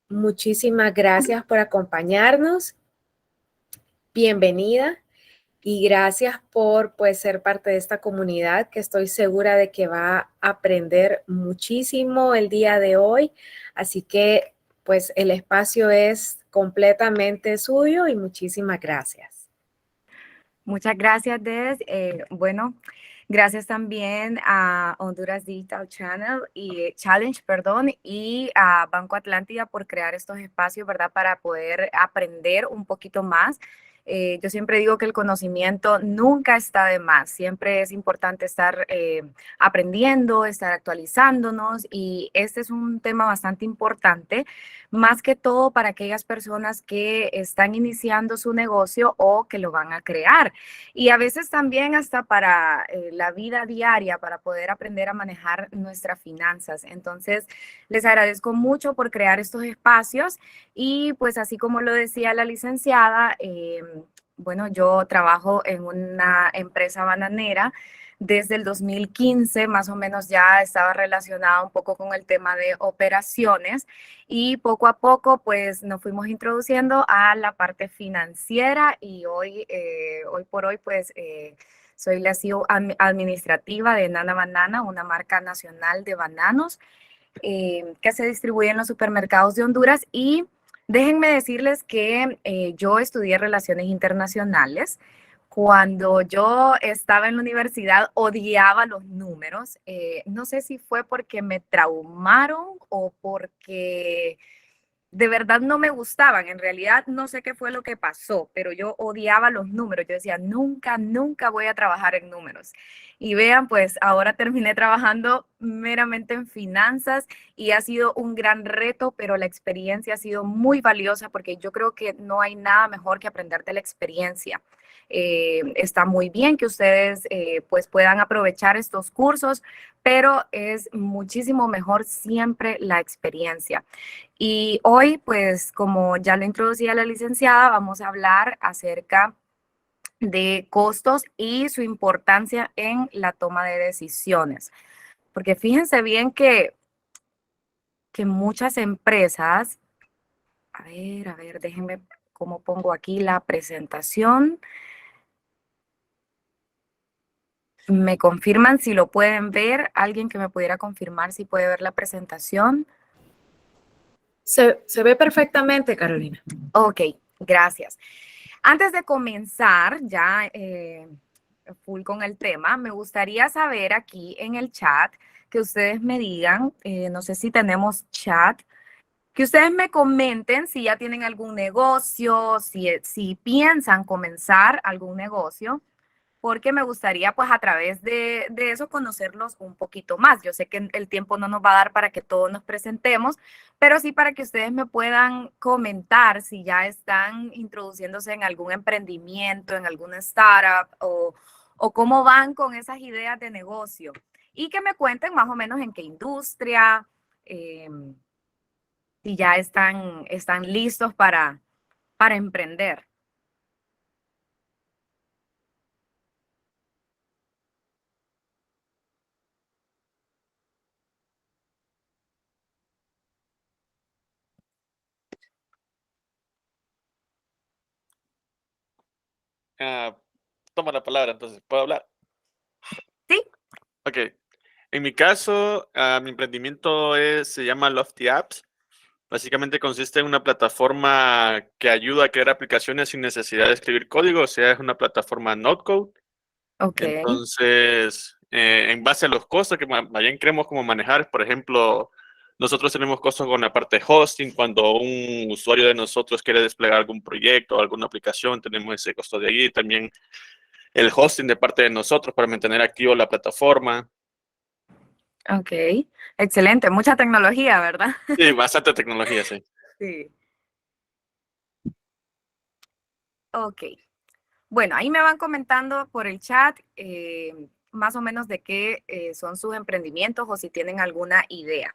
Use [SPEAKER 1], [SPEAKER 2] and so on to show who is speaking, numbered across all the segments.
[SPEAKER 1] Muchísimas gracias por acompañarnos. Bienvenida y gracias por ser parte de esta comunidad que estoy segura de que va a aprender muchísimo el día de hoy. Así que el espacio es completamente suyo y muchísimas gracias.
[SPEAKER 2] Muchas gracias, Des. Bueno, gracias también a Honduras Digital Challenge, y a Banco Atlántida por crear estos espacios, ¿verdad? Para poder aprender un poquito más. Yo siempre digo que el conocimiento nunca está de más, siempre es importante estar aprendiendo, estar actualizándonos, y este es un tema bastante importante, más que todo para aquellas personas que están iniciando su negocio o que lo van a crear. Y a veces también hasta para la vida diaria, para poder aprender a manejar nuestras finanzas. Entonces, les agradezco mucho por crear estos espacios y pues así como lo decía la licenciada, bueno, yo trabajo en una empresa bananera. Desde el 2015 más o menos ya estaba relacionada un poco con el tema de operaciones, y poco a poco pues nos fuimos introduciendo a la parte financiera, y hoy por hoy soy la CEO administrativa de Nana Banana, una marca nacional de bananos que se distribuye en los supermercados de Honduras. Y déjenme decirles que yo estudié relaciones internacionales. Cuando yo estaba en la universidad odiaba los números. No sé si fue porque me traumaron o porque de verdad no me gustaban. En realidad no sé qué fue lo que pasó, pero yo odiaba los números. Yo decía, nunca, nunca voy a trabajar en números. Y vean, pues ahora terminé trabajando meramente en finanzas y ha sido un gran reto, pero la experiencia ha sido muy valiosa porque yo creo que no hay nada mejor que aprender de la experiencia. Está muy bien que ustedes pues puedan aprovechar estos cursos, pero es muchísimo mejor siempre la experiencia. Y hoy, pues como ya lo introducía la licenciada, vamos a hablar acerca de costos y su importancia en la toma de decisiones. Porque fíjense bien que muchas empresas, a ver, déjenme cómo pongo aquí la presentación. ¿Me confirman si lo pueden ver? ¿Alguien que me pudiera confirmar si puede ver la presentación?
[SPEAKER 1] Se ve perfectamente, Carolina.
[SPEAKER 2] Ok, gracias. Antes de comenzar ya full con el tema, me gustaría saber aquí en el chat que ustedes me digan, no sé si tenemos chat, que ustedes me comenten si ya tienen algún negocio, si piensan comenzar algún negocio, porque me gustaría pues a través de eso conocerlos un poquito más. Yo sé que el tiempo no nos va a dar para que todos nos presentemos, pero sí para que ustedes me puedan comentar si ya están introduciéndose en algún emprendimiento, en alguna startup, o cómo van con esas ideas de negocio. Y que me cuenten más o menos en qué industria, si ya están listos para emprender.
[SPEAKER 3] Toma la palabra, entonces, ¿puedo hablar?
[SPEAKER 2] Sí.
[SPEAKER 3] Ok. En mi caso, mi emprendimiento se llama Lofty Apps. Básicamente consiste en una plataforma que ayuda a crear aplicaciones sin necesidad de escribir código, o sea, es una plataforma no code.
[SPEAKER 2] Ok.
[SPEAKER 3] Entonces, en base a los costos que más bien queremos como manejar, por ejemplo, nosotros tenemos costos con la parte de hosting. Cuando un usuario de nosotros quiere desplegar algún proyecto o alguna aplicación, tenemos ese costo de ahí. También el hosting de parte de nosotros para mantener activo la plataforma.
[SPEAKER 2] Ok, excelente. Mucha tecnología, ¿verdad?
[SPEAKER 3] Sí, bastante tecnología, sí.
[SPEAKER 2] Sí. Ok. Bueno, ahí me van comentando por el chat más o menos de qué son sus emprendimientos o si tienen alguna idea.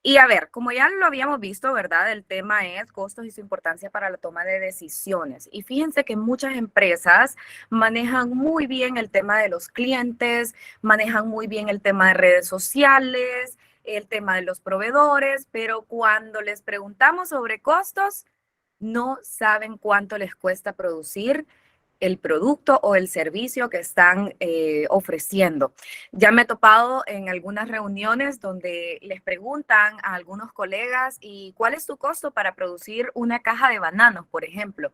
[SPEAKER 2] Y a ver, como ya lo habíamos visto, ¿verdad? El tema es costos y su importancia para la toma de decisiones. Y fíjense que muchas empresas manejan muy bien el tema de los clientes, manejan muy bien el tema de redes sociales, el tema de los proveedores, pero cuando les preguntamos sobre costos, no saben cuánto les cuesta producir el producto o el servicio que están ofreciendo. Ya me he topado en algunas reuniones donde les preguntan a algunos colegas, ¿y cuál es tu costo para producir una caja de bananos, por ejemplo?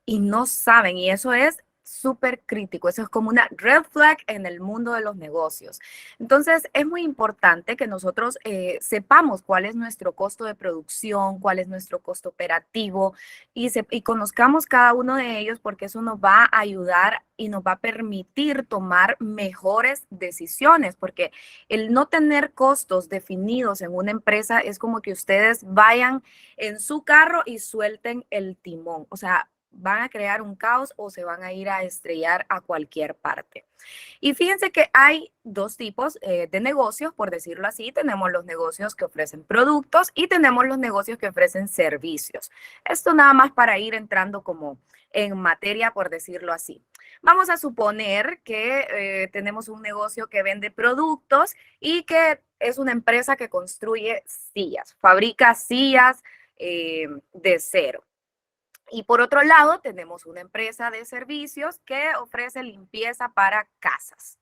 [SPEAKER 2] Y no saben, y eso es súper crítico, eso es como una red flag en el mundo de los negocios. Entonces, es muy importante que nosotros sepamos cuál es nuestro costo de producción, cuál es nuestro costo operativo y conozcamos cada uno de ellos, porque eso nos va a ayudar y nos va a permitir tomar mejores decisiones, porque el no tener costos definidos en una empresa es como que ustedes vayan en su carro y suelten el timón, o sea, van a crear un caos o se van a ir a estrellar a cualquier parte. Y fíjense que hay dos tipos de negocios, por decirlo así. Tenemos los negocios que ofrecen productos y tenemos los negocios que ofrecen servicios. Esto nada más para ir entrando como en materia, por decirlo así. Vamos a suponer que tenemos un negocio que vende productos y que es una empresa que construye sillas, fabrica sillas de cero. Y por otro lado, tenemos una empresa de servicios que ofrece limpieza para casas.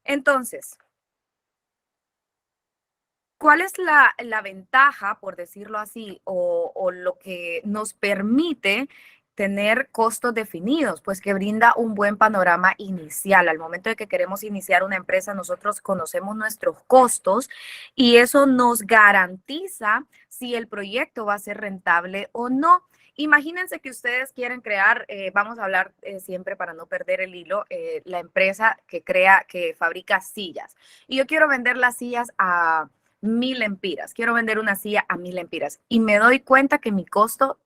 [SPEAKER 2] Entonces, ¿cuál es la ventaja, por decirlo así, o lo que nos permite tener costos definidos? Pues que brinda un buen panorama inicial. Al momento de que queremos iniciar una empresa, nosotros conocemos nuestros costos y eso nos garantiza si el proyecto va a ser rentable o no. Imagínense que ustedes quieren crear, vamos a hablar siempre para no perder el hilo, la empresa que fabrica sillas. Y yo quiero vender las sillas a 1000 lempiras. Quiero vender una silla a 1000 lempiras. Y me doy cuenta que mi costo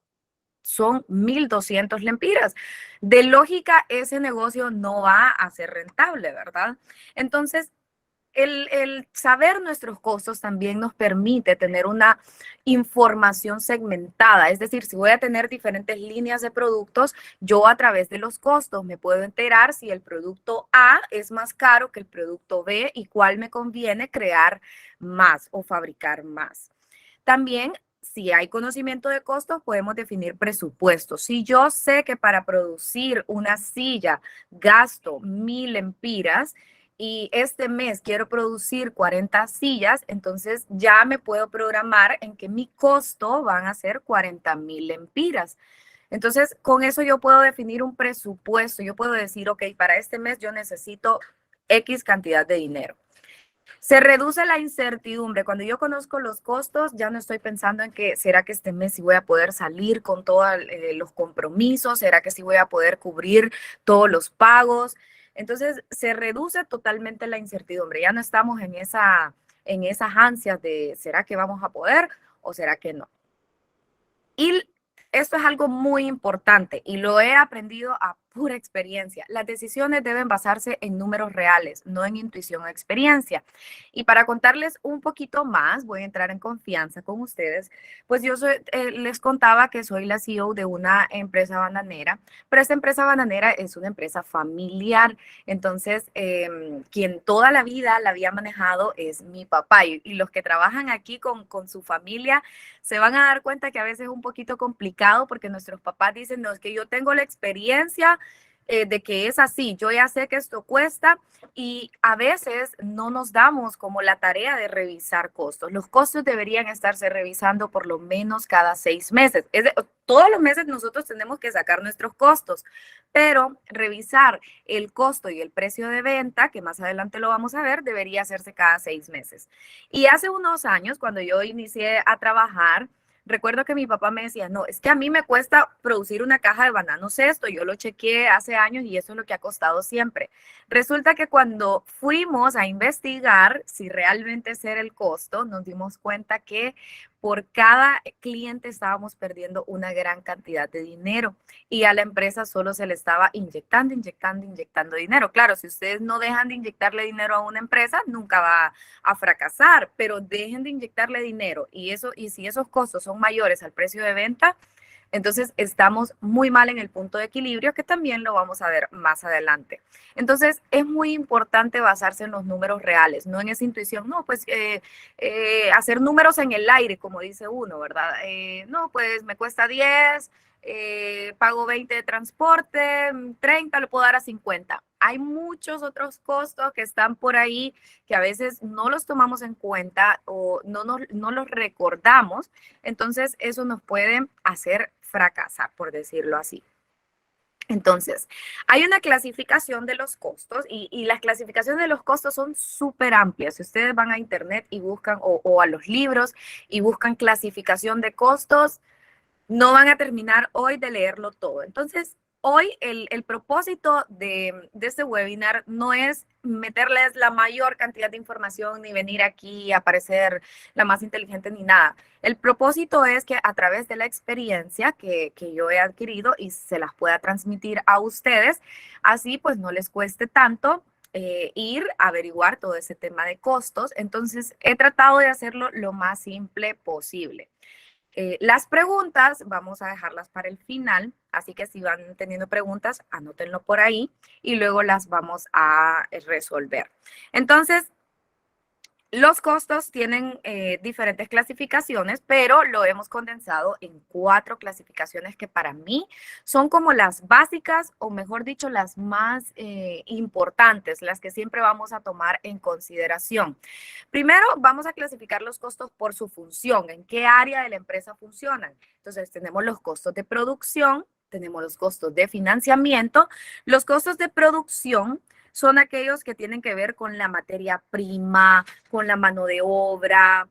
[SPEAKER 2] son 1200 lempiras. De lógica, ese negocio no va a ser rentable, ¿verdad? Entonces, el saber nuestros costos también nos permite tener una información segmentada. Es decir, si voy a tener diferentes líneas de productos, yo a través de los costos me puedo enterar si el producto A es más caro que el producto B y cuál me conviene crear más o fabricar más. También, si hay conocimiento de costos, podemos definir presupuestos. Si yo sé que para producir una silla gasto 1000 lempiras, y este mes quiero producir 40 sillas, entonces ya me puedo programar en que mi costo van a ser 40,000 lempiras. Entonces, con eso yo puedo definir un presupuesto. Yo puedo decir, ok, para este mes yo necesito X cantidad de dinero. Se reduce la incertidumbre. Cuando yo conozco los costos, ya no estoy pensando en que será que este mes sí voy a poder salir con todos los compromisos, será que sí voy a poder cubrir todos los pagos. Entonces, se reduce totalmente la incertidumbre. Ya no estamos en esas ansias de ¿será que vamos a poder o será que no? Y esto es algo muy importante y lo he aprendido a pura experiencia. Las decisiones deben basarse en números reales, no en intuición o experiencia. Y para contarles un poquito más, voy a entrar en confianza con ustedes, pues yo les contaba que soy la CEO de una empresa bananera, pero esta empresa bananera es una empresa familiar. Entonces, quien toda la vida la había manejado es mi papá y los que trabajan aquí con su familia se van a dar cuenta que a veces es un poquito complicado porque nuestros papás dicen, no, es que yo tengo la experiencia de que es así, yo ya sé que esto cuesta y a veces no nos damos como la tarea de revisar costos. Los costos deberían estarse revisando por lo menos cada 6 meses. Todos los meses nosotros tenemos que sacar nuestros costos, pero revisar el costo y el precio de venta, que más adelante lo vamos a ver, debería hacerse cada 6 meses. Y hace unos años, cuando yo inicié a trabajar, recuerdo que mi papá me decía, no, es que a mí me cuesta producir una caja de bananos esto, yo lo chequeé hace años y eso es lo que ha costado siempre. Resulta que cuando fuimos a investigar si realmente ese era el costo, nos dimos cuenta que por cada cliente estábamos perdiendo una gran cantidad de dinero y a la empresa solo se le estaba inyectando dinero. Claro, si ustedes no dejan de inyectarle dinero a una empresa, nunca va a fracasar, pero dejen de inyectarle dinero y si esos costos son mayores al precio de venta, Entonces, estamos muy mal en el punto de equilibrio, que también lo vamos a ver más adelante. Entonces, es muy importante basarse en los números reales, no en esa intuición, no, pues hacer números en el aire, como dice uno, ¿verdad? No, pues me cuesta 10, pago 20 de transporte, 30 lo puedo dar a 50. Hay muchos otros costos que están por ahí que a veces no los tomamos en cuenta o no los recordamos. Entonces, eso nos puede hacer fracasar, por decirlo así. Entonces, hay una clasificación de los costos y las clasificaciones de los costos son súper amplias. Si ustedes van a internet y buscan o a los libros y buscan clasificación de costos, no van a terminar hoy de leerlo todo. Entonces, hoy el propósito de este webinar no es meterles la mayor cantidad de información ni venir aquí a parecer la más inteligente ni nada. El propósito es que a través de la experiencia que yo he adquirido y se las pueda transmitir a ustedes, así pues no les cueste tanto ir a averiguar todo ese tema de costos. Entonces, he tratado de hacerlo lo más simple posible. Las preguntas vamos a dejarlas para el final, así que si van teniendo preguntas, anótenlo por ahí y luego las vamos a resolver. Entonces, los costos tienen diferentes clasificaciones, pero lo hemos condensado en 4 clasificaciones que para mí son como las básicas, o mejor dicho, las más importantes, las que siempre vamos a tomar en consideración. Primero, vamos a clasificar los costos por su función, en qué área de la empresa funcionan. Entonces, tenemos los costos de producción, tenemos los costos de financiamiento. Los costos de producción son aquellos que tienen que ver con la materia prima, con la mano de obra,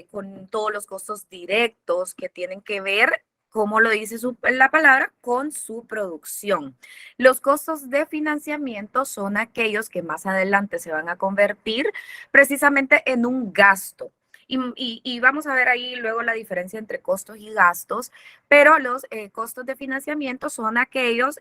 [SPEAKER 2] con todos los costos directos que tienen que ver, como lo dice la palabra, con su producción. Los costos de financiamiento son aquellos que más adelante se van a convertir precisamente en un gasto. Y vamos a ver ahí luego la diferencia entre costos y gastos, pero los costos de financiamiento son aquellos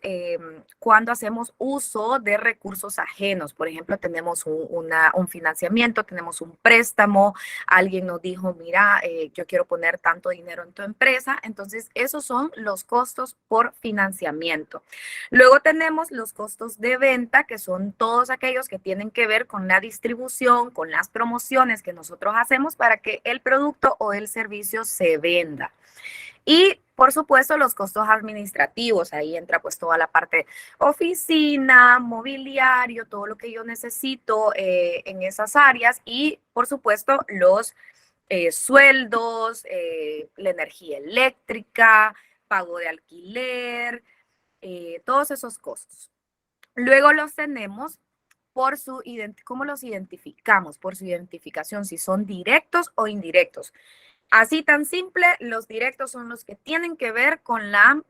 [SPEAKER 2] cuando hacemos uso de recursos ajenos. Por ejemplo, tenemos un financiamiento, tenemos un préstamo, alguien nos dijo, mira, yo quiero poner tanto dinero en tu empresa. Entonces, esos son los costos por financiamiento. Luego tenemos los costos de venta, que son todos aquellos que tienen que ver con la distribución, con las promociones que nosotros hacemos para que el producto o el servicio se venda. Y por supuesto los costos administrativos, ahí entra pues toda la parte oficina, mobiliario, todo lo que yo necesito en esas áreas y por supuesto los sueldos, la energía eléctrica, pago de alquiler, todos esos costos. Luego los tenemos por ¿cómo los identificamos? Por su identificación, si son directos o indirectos. Así tan simple, los directos son los que tienen que ver con la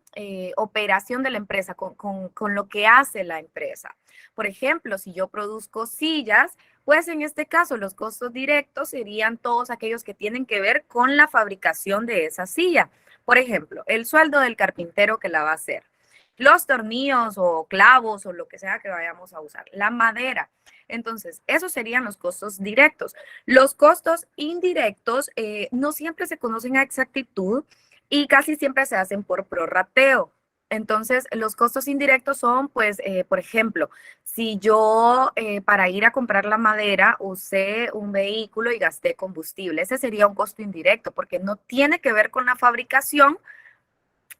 [SPEAKER 2] operación de la empresa, con lo que hace la empresa. Por ejemplo, si yo produzco sillas, pues en este caso los costos directos serían todos aquellos que tienen que ver con la fabricación de esa silla. Por ejemplo, el sueldo del carpintero que la va a hacer, los tornillos o clavos o lo que sea que vayamos a usar, la madera. Entonces, esos serían los costos directos. Los costos indirectos no siempre se conocen a exactitud y casi siempre se hacen por prorrateo. Entonces, los costos indirectos son, pues, por ejemplo, si yo para ir a comprar la madera usé un vehículo y gasté combustible, ese sería un costo indirecto porque no tiene que ver con la fabricación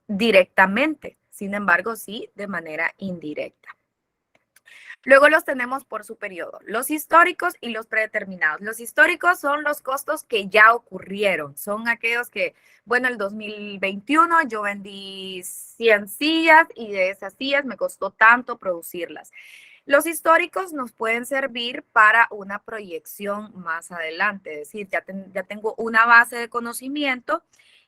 [SPEAKER 2] directamente, sin embargo, sí de manera indirecta. Luego los tenemos por su periodo, los históricos y los predeterminados. Los históricos son los costos que ya ocurrieron, son aquellos que, bueno, el 2021 yo vendí 100 sillas y de esas sillas me costó tanto producirlas. Los históricos nos pueden servir para una proyección más adelante, es decir, ya tengo una base de conocimiento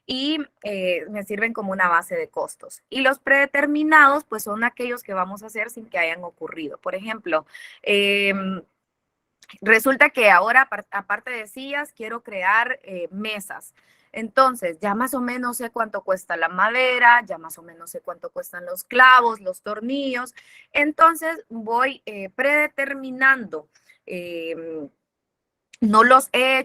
[SPEAKER 2] y me sirven como una base de costos. Y los predeterminados, pues son aquellos que vamos a hacer sin que hayan ocurrido. Por ejemplo, resulta que ahora, aparte de sillas, quiero crear mesas. Entonces, ya más o menos sé cuánto cuesta la madera, ya más o menos sé cuánto cuestan los clavos, los tornillos. Entonces, voy predeterminando. No lo he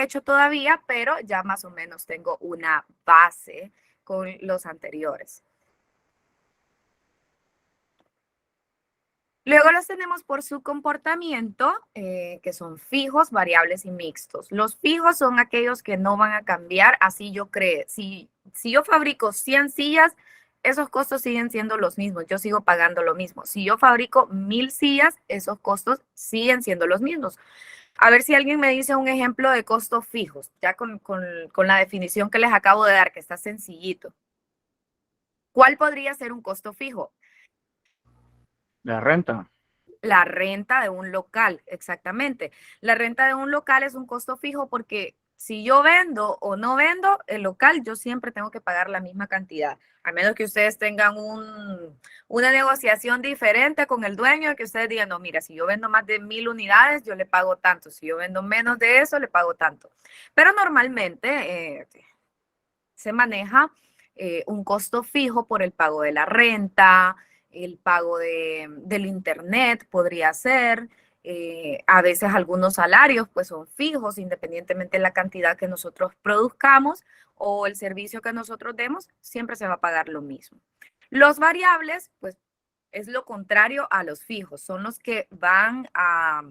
[SPEAKER 2] hecho todavía, pero ya más o menos tengo una base con los anteriores. Luego los tenemos por su comportamiento, que son fijos, variables y mixtos. Los fijos son aquellos que no van a cambiar, así yo creo. Si yo fabrico 100 sillas, esos costos siguen siendo los mismos, yo sigo pagando lo mismo. Si yo fabrico 1000 sillas, esos costos siguen siendo los mismos. A ver si alguien me dice un ejemplo de costos fijos, ya con la definición que les acabo de dar, que está sencillito. ¿Cuál podría ser un costo fijo?
[SPEAKER 4] La renta.
[SPEAKER 2] La renta de un local, exactamente. La renta de un local es un costo fijo porque si yo vendo o no vendo el local, yo siempre tengo que pagar la misma cantidad. A menos que ustedes tengan una negociación diferente con el dueño, que ustedes digan, no, mira, si yo vendo más de 1000 unidades, yo le pago tanto. Si yo vendo menos de eso, le pago tanto. Pero normalmente se maneja un costo fijo por el pago de la renta, el pago del internet podría ser, a veces algunos salarios pues son fijos independientemente de la cantidad que nosotros produzcamos o el servicio que nosotros demos, siempre se va a pagar lo mismo. Los variables pues es lo contrario a los fijos, son los que van a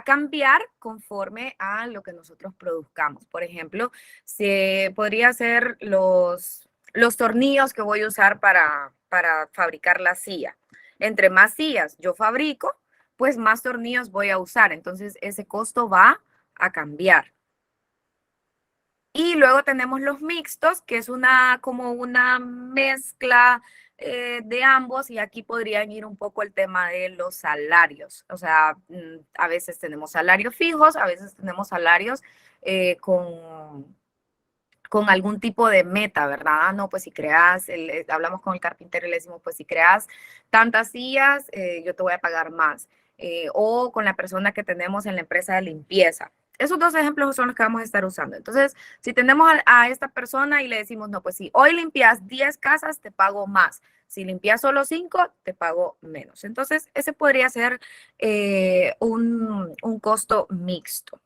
[SPEAKER 2] cambiar conforme a lo que nosotros produzcamos. Por ejemplo, se podría ser los tornillos que voy a usar para fabricar la silla. Entre más sillas yo fabrico, pues más tornillos voy a usar. Entonces, ese costo va a cambiar. Y luego tenemos los mixtos, que es como una mezcla de ambos, y aquí podrían ir un poco el tema de los salarios. O sea, a veces tenemos salarios fijos, a veces tenemos salarios con algún tipo de meta, ¿verdad? No, pues si creas, hablamos con el carpintero y le decimos, pues si creas tantas sillas, yo te voy a pagar más. O con la persona que tenemos en la empresa de limpieza. Esos dos ejemplos son los que vamos a estar usando. Entonces, si tenemos a esta persona y le decimos, no, pues si hoy limpias 10 casas, te pago más. Si limpias solo 5, te pago menos. Entonces, ese podría ser un costo mixto.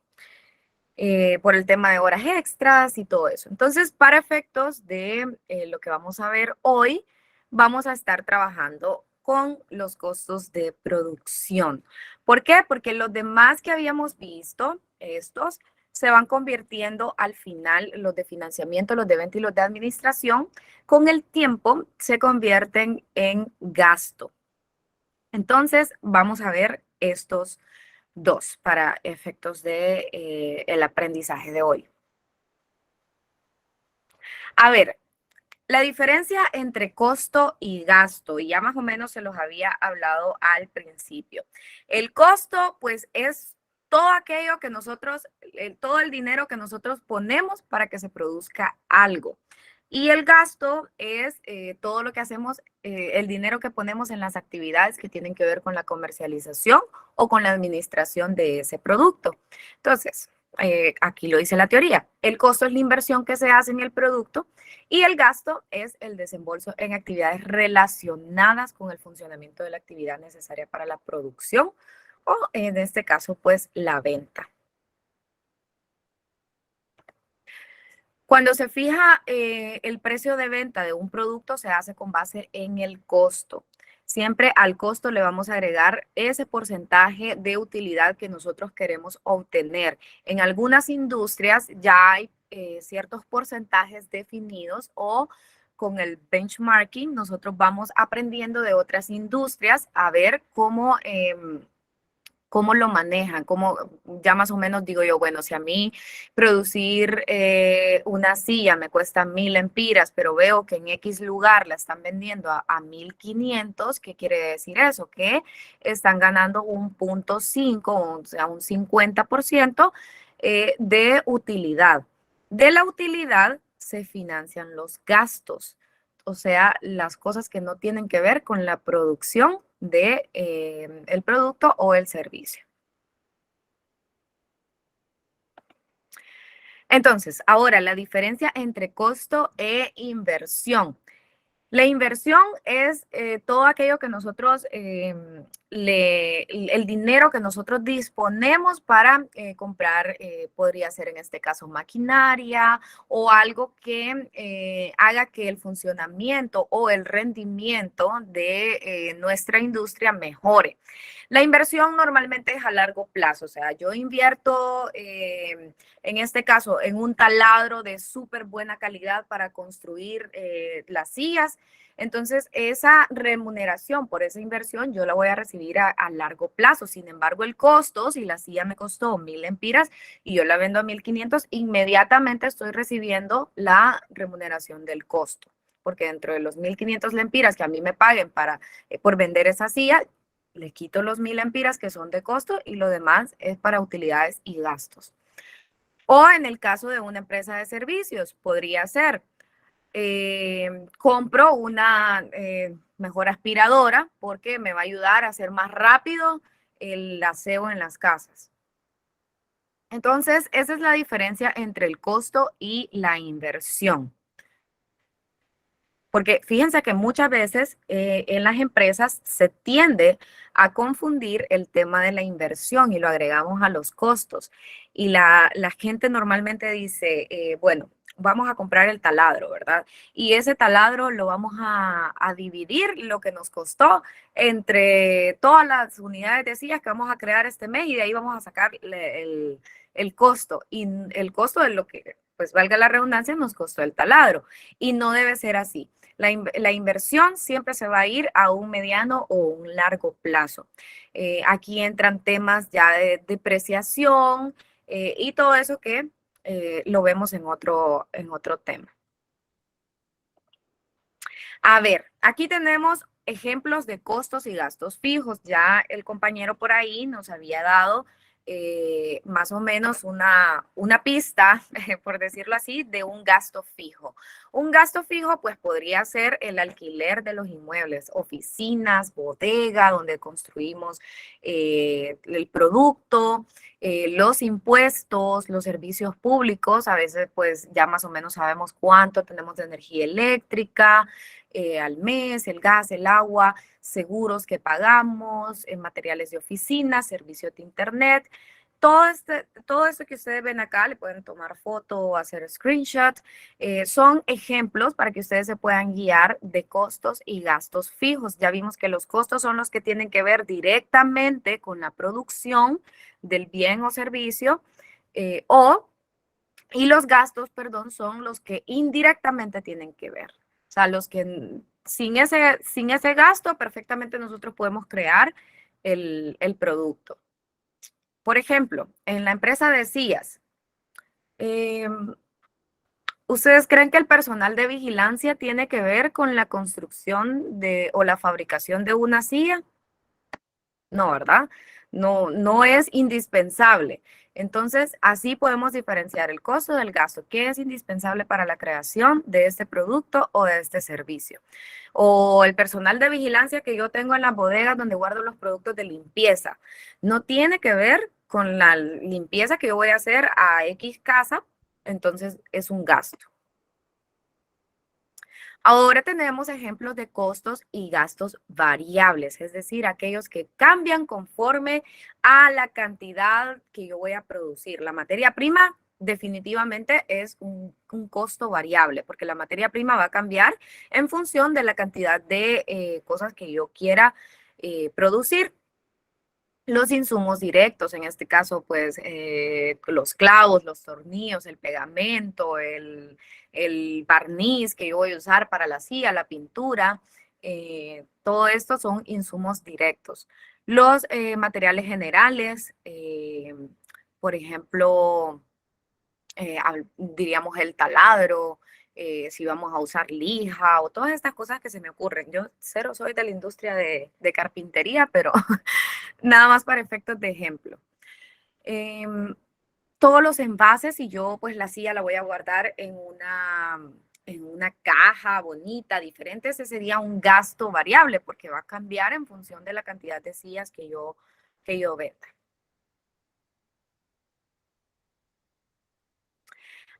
[SPEAKER 2] Por el tema de horas extras y todo eso. Entonces, para efectos de lo que vamos a ver hoy, vamos a estar trabajando con los costos de producción. ¿Por qué? Porque los demás que habíamos visto, estos, se van convirtiendo al final, los de financiamiento, los de venta y los de administración, con el tiempo se convierten en gasto. Entonces, vamos a ver estos dos para efectos de el aprendizaje de hoy. A ver, la diferencia entre costo y gasto, y ya más o menos se los había hablado al principio. El costo, pues, es todo aquello que nosotros, todo el dinero que nosotros ponemos para que se produzca algo. Y el gasto es todo lo que hacemos, el dinero que ponemos en las actividades que tienen que ver con la comercialización o con la administración de ese producto. Entonces, aquí lo dice la teoría. El costo es la inversión que se hace en el producto y el gasto es el desembolso en actividades relacionadas con el funcionamiento de la actividad necesaria para la producción o en este caso, pues la venta. Cuando se fija el precio de venta de un producto, se hace con base en el costo. Siempre al costo le vamos a agregar ese porcentaje de utilidad que nosotros queremos obtener. En algunas industrias ya hay ciertos porcentajes definidos o con el benchmarking nosotros vamos aprendiendo de otras industrias a ver cómo lo manejan, cómo ya más o menos digo yo, bueno, si a mí producir una silla me cuesta 1000 lempiras, pero veo que en X lugar la están vendiendo a 1500, ¿qué quiere decir eso? Que están ganando un 0.5, o sea, un 50% de utilidad. De la utilidad se financian los gastos, o sea, las cosas que no tienen que ver con la producción de el producto o el servicio. Entonces, ahora la diferencia entre costo e inversión. La inversión es todo aquello que nosotros, el dinero que nosotros disponemos para comprar, podría ser en este caso maquinaria o algo que haga que el funcionamiento o el rendimiento de nuestra industria mejore. La inversión normalmente es a largo plazo, o sea, yo invierto en este caso en un taladro de súper buena calidad para construir las sillas. Entonces, esa remuneración por esa inversión yo la voy a recibir a largo plazo. Sin embargo, el costo, si la silla me costó 1,000 lempiras y yo la vendo a 1,500, inmediatamente estoy recibiendo la remuneración del costo. Porque dentro de los 1,500 lempiras que a mí me paguen por vender esa silla, le quito los 1,000 lempiras que son de costo y lo demás es para utilidades y gastos. O en el caso de una empresa de servicios, podría ser, compro una mejor aspiradora porque me va a ayudar a hacer más rápido el aseo en las casas. Entonces, esa es la diferencia entre el costo y la inversión. Porque fíjense que muchas veces en las empresas se tiende a confundir el tema de la inversión y lo agregamos a los costos. Y la gente normalmente dice, bueno, vamos a comprar el taladro, ¿verdad? Y ese taladro lo vamos a dividir lo que nos costó entre todas las unidades de sillas que vamos a crear este mes y de ahí vamos a sacar el costo. Y el costo de lo que, pues valga la redundancia, nos costó el taladro. Y no debe ser así. La inversión siempre se va a ir a un mediano o un largo plazo. Aquí entran temas ya de depreciación y todo eso que lo vemos en otro tema. A ver, aquí tenemos ejemplos de costos y gastos fijos. Ya el compañero por ahí nos había dado más o menos una pista, por decirlo así, de un gasto fijo. Un gasto fijo, pues podría ser el alquiler de los inmuebles, oficinas, bodega, donde construimos el producto, los impuestos, los servicios públicos. A veces, pues ya más o menos sabemos cuánto tenemos de energía eléctrica al mes, el gas, el agua, seguros que pagamos, materiales de oficina, servicios de internet. Todo esto que ustedes ven acá, le pueden tomar foto o hacer screenshot, son ejemplos para que ustedes se puedan guiar de costos y gastos fijos. Ya vimos que los costos son los que tienen que ver directamente con la producción del bien o servicio, y los gastos, perdón, son los que indirectamente tienen que ver. O sea, los que sin ese gasto perfectamente nosotros podemos crear el producto. Por ejemplo, en la empresa de sillas, ¿ustedes creen que el personal de vigilancia tiene que ver con la construcción o la fabricación de una silla? No, ¿verdad? No es indispensable. Entonces, así podemos diferenciar el costo del gasto. ¿Qué es indispensable para la creación de este producto o de este servicio? O el personal de vigilancia que yo tengo en las bodegas donde guardo los productos de limpieza. No tiene que ver con la limpieza que yo voy a hacer a X casa, entonces es un gasto. Ahora tenemos ejemplos de costos y gastos variables, es decir, aquellos que cambian conforme a la cantidad que yo voy a producir. La materia prima definitivamente es un costo variable, porque la materia prima va a cambiar en función de la cantidad de cosas que yo quiera producir. Los insumos directos, en este caso, pues los clavos, los tornillos, el pegamento, el barniz que yo voy a usar para la silla, la pintura, todo esto son insumos directos. Los materiales generales, por ejemplo, diríamos el taladro, si vamos a usar lija o todas estas cosas que se me ocurren. Yo cero soy de la industria de carpintería, pero nada más para efectos de ejemplo. Todos los envases y yo pues la silla la voy a guardar en una caja bonita, diferente, ese sería un gasto variable porque va a cambiar en función de la cantidad de sillas que yo venda.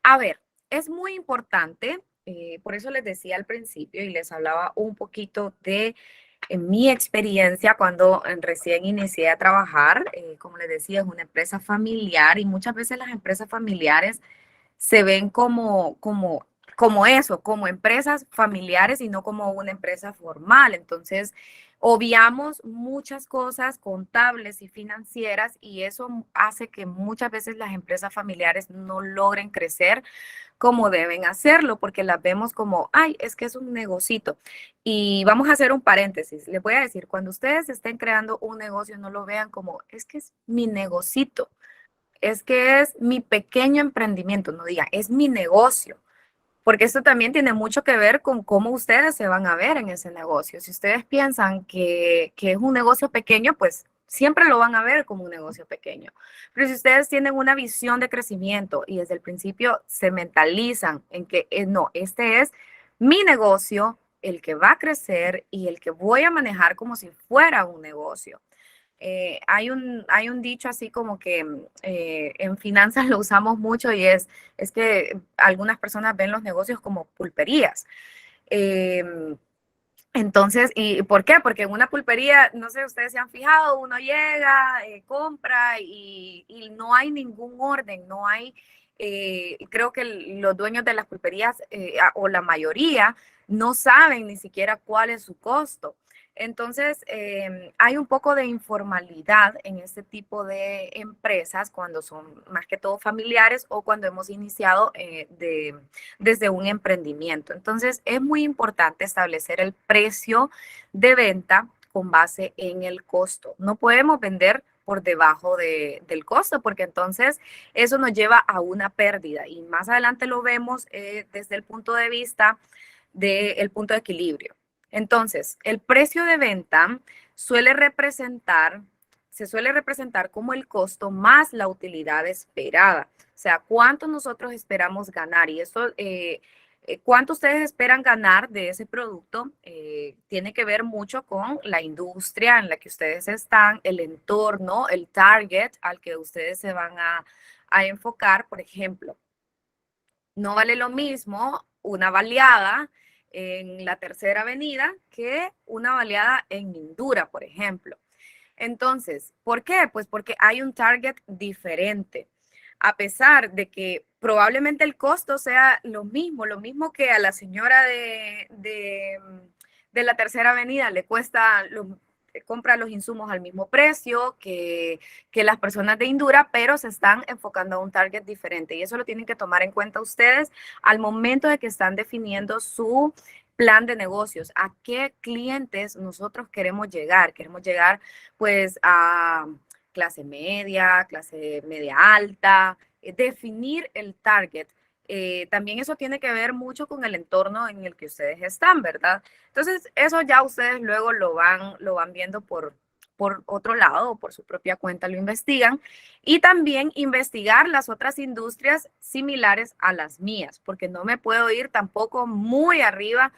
[SPEAKER 2] A ver, es muy importante por eso les decía al principio y les hablaba un poquito de mi experiencia cuando recién inicié a trabajar. Como les decía, es una empresa familiar y muchas veces las empresas familiares se ven como eso, como empresas familiares y no como una empresa formal. Entonces, obviamos muchas cosas contables y financieras y eso hace que muchas veces las empresas familiares no logren crecer como deben hacerlo, porque las vemos como, ay, es que es un negocito. Y vamos a hacer un paréntesis. Les voy a decir, cuando ustedes estén creando un negocio, no lo vean como, es que es mi negocito, es que es mi pequeño emprendimiento, no digan, es mi negocio, porque esto también tiene mucho que ver con cómo ustedes se van a ver en ese negocio. Si ustedes piensan que es un negocio pequeño, pues siempre lo van a ver como un negocio pequeño. Pero si ustedes tienen una visión de crecimiento y desde el principio se mentalizan en que no, este es mi negocio, el que va a crecer y el que voy a manejar como si fuera un negocio. Hay un dicho así como que en finanzas lo usamos mucho y es que algunas personas ven los negocios como pulperías. Entonces, ¿y por qué? Porque en una pulpería, no sé, ustedes se han fijado, uno llega, compra y no hay ningún orden, no hay, creo que los dueños de las pulperías o la mayoría no saben ni siquiera cuál es su costo. Entonces, hay un poco de informalidad en este tipo de empresas cuando son más que todo familiares o cuando hemos iniciado desde un emprendimiento. Entonces, es muy importante establecer el precio de venta con base en el costo. No podemos vender por debajo del costo, porque entonces eso nos lleva a una pérdida y más adelante lo vemos desde el punto de vista del punto de equilibrio. Entonces, el precio de venta se suele representar como el costo más la utilidad esperada. O sea, cuánto nosotros esperamos ganar y eso, cuánto ustedes esperan ganar de ese producto tiene que ver mucho con la industria en la que ustedes están, el entorno, el target al que ustedes se van a enfocar. Por ejemplo, no vale lo mismo una baleada en la Tercera Avenida que una baleada en Mindura, por ejemplo. Entonces, ¿por qué? Pues porque hay un target diferente. A pesar de que probablemente el costo sea lo mismo que a la señora de la Tercera Avenida le cuesta, compra los insumos al mismo precio que las personas de Indura, pero se están enfocando a un target diferente. Y eso lo tienen que tomar en cuenta ustedes al momento de que están definiendo su plan de negocios, a qué clientes nosotros queremos llegar. Queremos llegar pues a clase media alta, definir el target. También eso tiene que ver mucho con el entorno en el que ustedes están, ¿verdad? Entonces, eso ya ustedes luego lo van viendo por otro lado o por su propia cuenta lo investigan y también investigar las otras industrias similares a las mías, porque no me puedo ir tampoco muy arriba,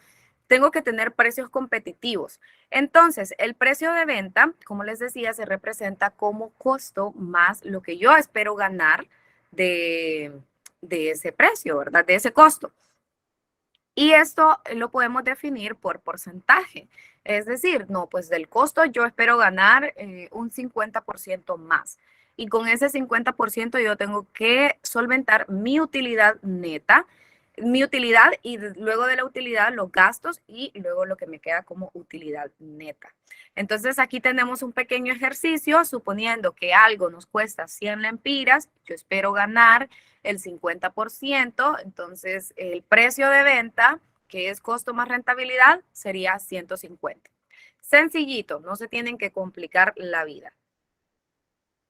[SPEAKER 2] tengo que tener precios competitivos. Entonces, el precio de venta, como les decía, se representa como costo más lo que yo espero ganar de ese precio, ¿verdad? De ese costo. Y esto lo podemos definir por porcentaje. Es decir, no, pues del costo yo espero ganar un 50% más. Y con ese 50% yo tengo que solventar mi utilidad neta, mi utilidad y luego de la utilidad los gastos y luego lo que me queda como utilidad neta. Entonces aquí tenemos un pequeño ejercicio, suponiendo que algo nos cuesta 100 lempiras, yo espero ganar el 50%, entonces el precio de venta, que es costo más rentabilidad, sería 150. Sencillito, no se tienen que complicar la vida.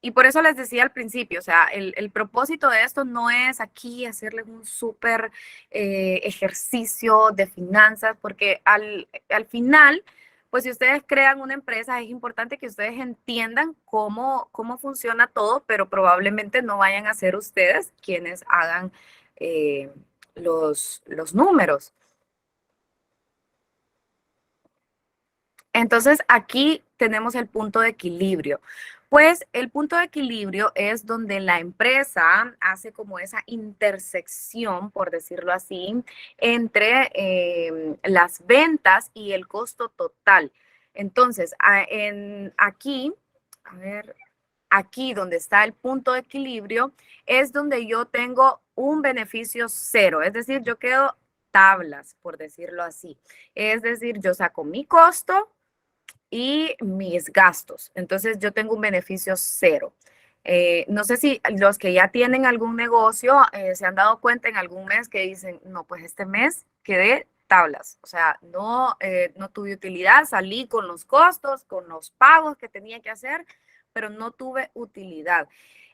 [SPEAKER 2] Y por eso les decía al principio, o sea, el propósito de esto no es aquí hacerles un súper ejercicio de finanzas, porque al final, pues si ustedes crean una empresa, es importante que ustedes entiendan cómo funciona todo, pero probablemente no vayan a ser ustedes quienes hagan los números. Entonces, aquí tenemos el punto de equilibrio. Pues el punto de equilibrio es donde la empresa hace como esa intersección, por decirlo así, entre las ventas y el costo total. Entonces, aquí, a ver, aquí donde está el punto de equilibrio, es donde yo tengo un beneficio cero, es decir, yo quedo tablas, por decirlo así. Es decir, yo saco mi costo y mis gastos. Entonces yo tengo un beneficio cero. No sé si los que ya tienen algún negocio se han dado cuenta en algún mes que dicen, no, pues este mes quedé tablas, o sea, no tuve utilidad, salí con los costos, con los pagos que tenía que hacer, pero no tuve utilidad.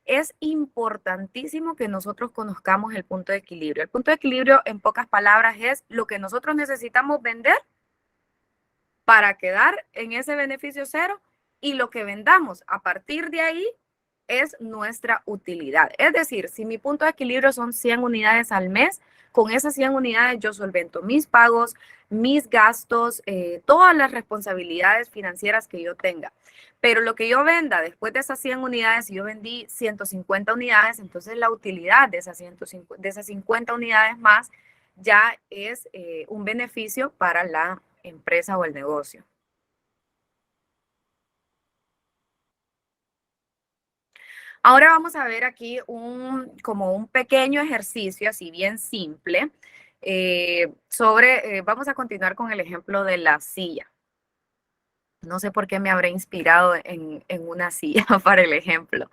[SPEAKER 2] Es importantísimo que nosotros conozcamos el punto de equilibrio. El punto de equilibrio, en pocas palabras, es lo que nosotros necesitamos vender para quedar en ese beneficio cero y lo que vendamos a partir de ahí es nuestra utilidad. Es decir, si mi punto de equilibrio son 100 unidades al mes, con esas 100 unidades yo solvento mis pagos, mis gastos, todas las responsabilidades financieras que yo tenga. Pero lo que yo venda después de esas 100 unidades, si yo vendí 150 unidades, entonces la utilidad de esas, 50 unidades más ya es un beneficio para la empresa o el negocio. Ahora vamos a ver aquí como un pequeño ejercicio, así bien simple, vamos a continuar con el ejemplo de la silla. No sé por qué me habré inspirado en una silla para el ejemplo.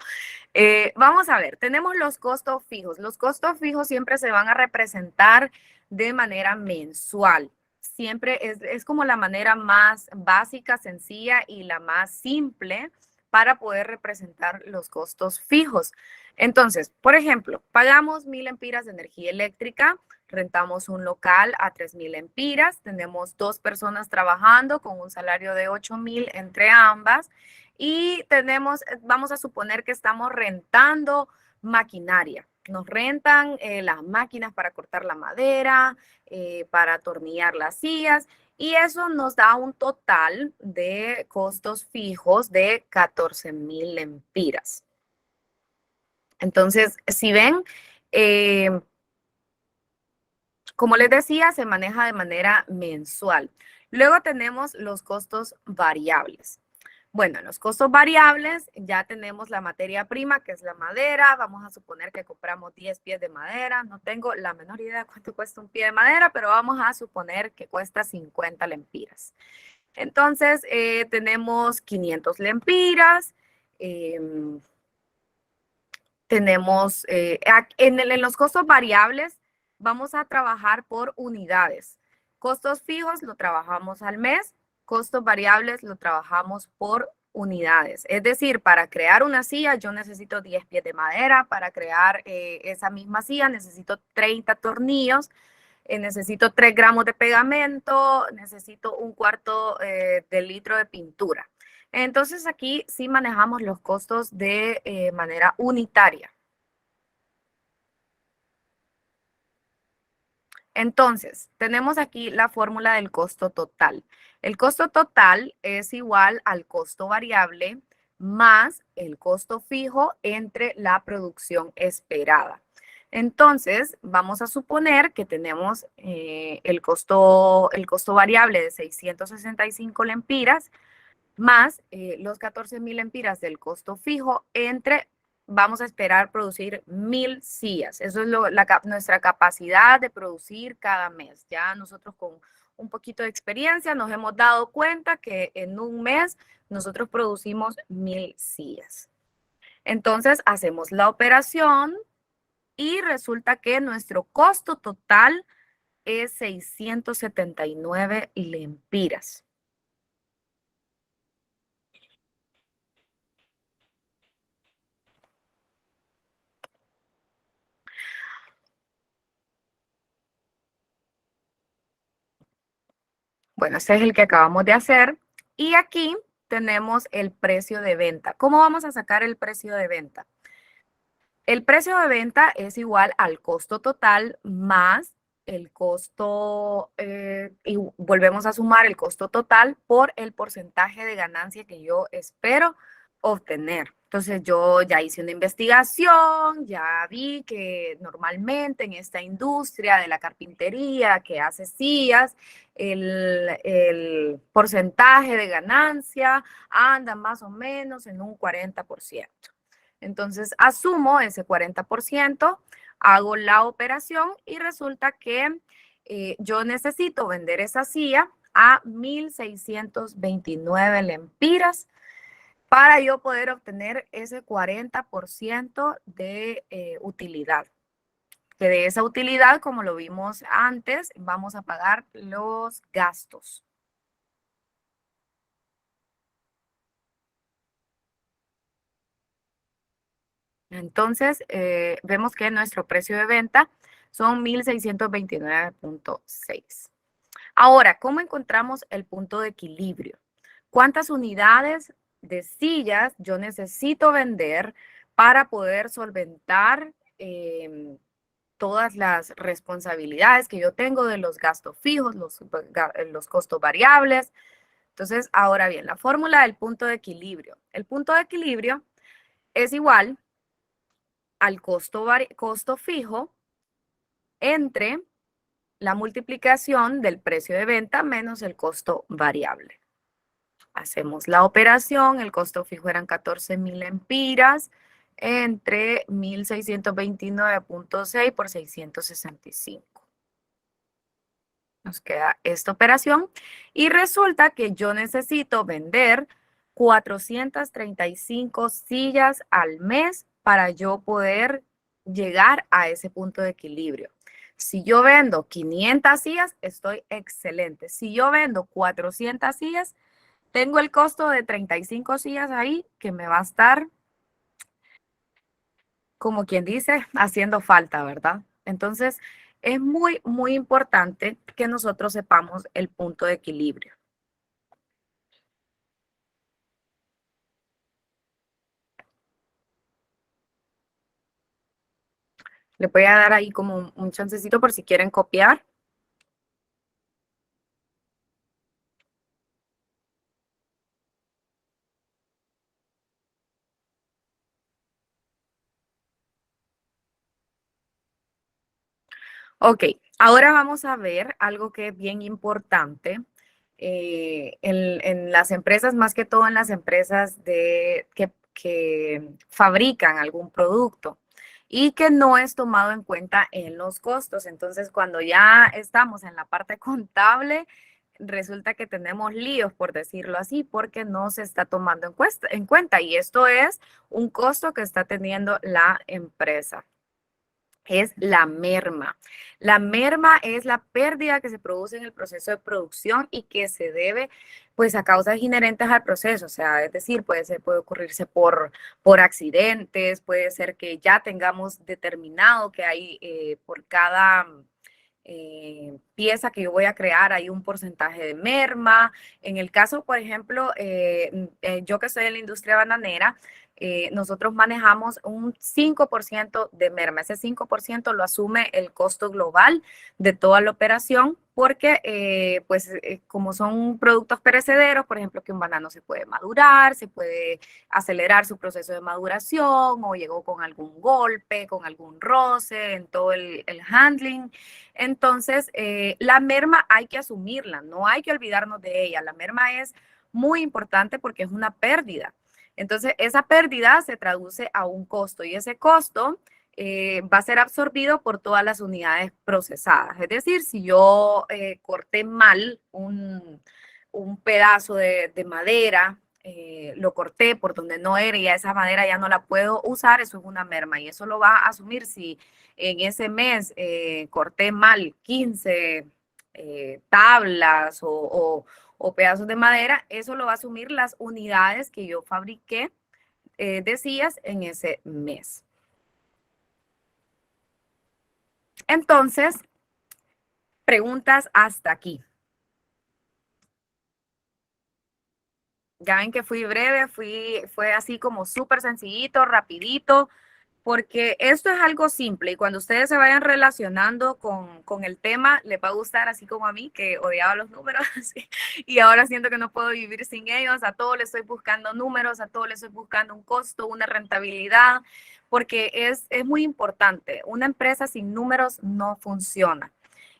[SPEAKER 2] Vamos a ver, tenemos los costos fijos. Los costos fijos siempre se van a representar de manera mensual. Siempre es como la manera más básica, sencilla y la más simple para poder representar los costos fijos. Entonces, por ejemplo, pagamos 1,000 lempiras de energía eléctrica, rentamos un local a 3,000 lempiras, tenemos 2 personas trabajando con un salario de 8,000 entre ambas y vamos a suponer que estamos rentando maquinaria. Nos rentan las máquinas para cortar la madera, para atornillar las sillas y eso nos da un total de costos fijos de 14,000 lempiras. Entonces, si ven, como les decía, se maneja de manera mensual. Luego tenemos los costos variables. Bueno, en los costos variables ya tenemos la materia prima, que es la madera. Vamos a suponer que compramos 10 pies de madera. No tengo la menor idea de cuánto cuesta un pie de madera, pero vamos a suponer que cuesta 50 lempiras. Entonces, tenemos 500 lempiras. Tenemos, en los costos variables, vamos a trabajar por unidades. Costos fijos lo trabajamos al mes, costos variables lo trabajamos por unidades. Es decir, para crear una silla yo necesito 10 pies de madera, para crear esa misma silla necesito 30 tornillos, necesito 3 gramos de pegamento, necesito un cuarto de litro de pintura. Entonces aquí sí manejamos los costos de manera unitaria. Entonces, tenemos aquí la fórmula del costo total. El costo total es igual al costo variable más el costo fijo entre la producción esperada. Entonces, vamos a suponer que tenemos el costo variable de 665 lempiras más los 14,000 lempiras del costo fijo vamos a esperar producir 1,000 sillas. Eso es nuestra capacidad de producir cada mes. Ya nosotros con un poquito de experiencia nos hemos dado cuenta que en un mes nosotros producimos 1,000 sillas. Entonces hacemos la operación y resulta que nuestro costo total es 679 lempiras. Bueno, este es el que acabamos de hacer. Y aquí tenemos el precio de venta. ¿Cómo vamos a sacar el precio de venta? El precio de venta es igual al costo total más el costo, y volvemos a sumar el costo total por el porcentaje de ganancia que yo espero obtener. Entonces yo ya hice una investigación, ya vi que normalmente en esta industria de la carpintería que hace sillas, el porcentaje de ganancia anda más o menos en un 40%. Entonces asumo ese 40%, hago la operación y resulta que yo necesito vender esa silla a 1.629 lempiras para yo poder obtener ese 40% de utilidad. Que de esa utilidad, como lo vimos antes, vamos a pagar los gastos. Entonces, vemos que nuestro precio de venta son 1.629.6. Ahora, ¿cómo encontramos el punto de equilibrio? ¿Cuántas unidades de sillas yo necesito vender para poder solventar todas las responsabilidades que yo tengo de los gastos fijos, los costos variables? Entonces, ahora bien, la fórmula del punto de equilibrio. El punto de equilibrio es igual al costo fijo entre la multiplicación del precio de venta menos el costo variable. Hacemos la operación, el costo fijo eran 14.000 lempiras entre 1.629.6 por 665. Nos queda esta operación y resulta que yo necesito vender 435 sillas al mes para yo poder llegar a ese punto de equilibrio. Si yo vendo 500 sillas, estoy excelente. Si yo vendo 400 sillas, tengo el costo de 35 sillas ahí que me va a estar, como quien dice, haciendo falta, ¿verdad? Entonces, es muy, muy importante que nosotros sepamos el punto de equilibrio. Le voy a dar ahí como un chancecito por si quieren copiar. Ok, ahora vamos a ver algo que es bien importante en las empresas, más que todo en las empresas que fabrican algún producto y que no es tomado en cuenta en los costos. Entonces, cuando ya estamos en la parte contable, resulta que tenemos líos, por decirlo así, porque no se está tomando en cuenta y esto es un costo que está teniendo la empresa. Es la merma. La merma es la pérdida que se produce en el proceso de producción y que se debe pues a causas inherentes al proceso, o sea, es decir, puede ocurrirse por accidentes, puede ser que ya tengamos determinado que hay por cada pieza que yo voy a crear hay un porcentaje de merma. En el caso, por ejemplo, yo que soy en la industria bananera, nosotros manejamos un 5% de merma. Ese 5% lo asume el costo global de toda la operación porque, como son productos perecederos, por ejemplo, que un banano se puede madurar, se puede acelerar su proceso de maduración o llegó con algún golpe, con algún roce en todo el handling. Entonces, la merma hay que asumirla, no hay que olvidarnos de ella. La merma es muy importante porque es una pérdida. Entonces, esa pérdida se traduce a un costo y ese costo va a ser absorbido por todas las unidades procesadas. Es decir, si yo corté mal un pedazo de madera, lo corté por donde no era y esa madera ya no la puedo usar, eso es una merma y eso lo va a asumir si en ese mes corté mal 15 tablas o pedazos de madera, eso lo va a asumir las unidades que yo fabriqué de sillas en ese mes. Entonces, preguntas hasta aquí. Ya ven que fui breve, fue así como súper sencillito, rapidito. porque esto es algo simple y cuando ustedes se vayan relacionando con el tema, les va a gustar, así como a mí, que odiaba los números y ahora siento que no puedo vivir sin ellos. A todo le estoy buscando números, a todo le estoy buscando un costo, una rentabilidad, porque es muy importante. Una empresa sin números no funciona.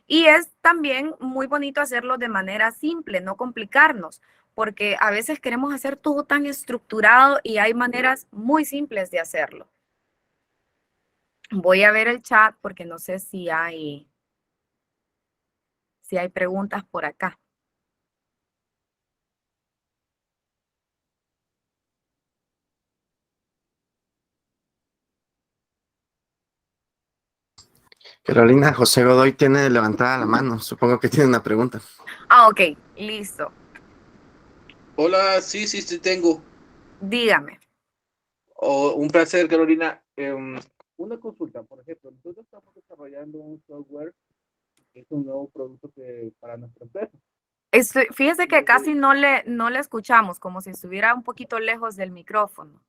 [SPEAKER 2] Y es también muy bonito hacerlo de manera simple, no complicarnos, porque a veces queremos hacer todo tan estructurado y hay maneras muy simples de hacerlo. Voy a ver el chat porque no sé si hay preguntas por acá.
[SPEAKER 5] Carolina, José Godoy tiene levantada la mano. Supongo que tiene una pregunta.
[SPEAKER 2] Ah, ok, listo.
[SPEAKER 6] Hola, sí, tengo.
[SPEAKER 2] Dígame.
[SPEAKER 6] Un placer, Carolina. Una consulta, por ejemplo, nosotros estamos desarrollando un software que es un nuevo producto para nuestra empresa.
[SPEAKER 2] Fíjese que casi no le escuchamos, como si estuviera un poquito lejos del micrófono.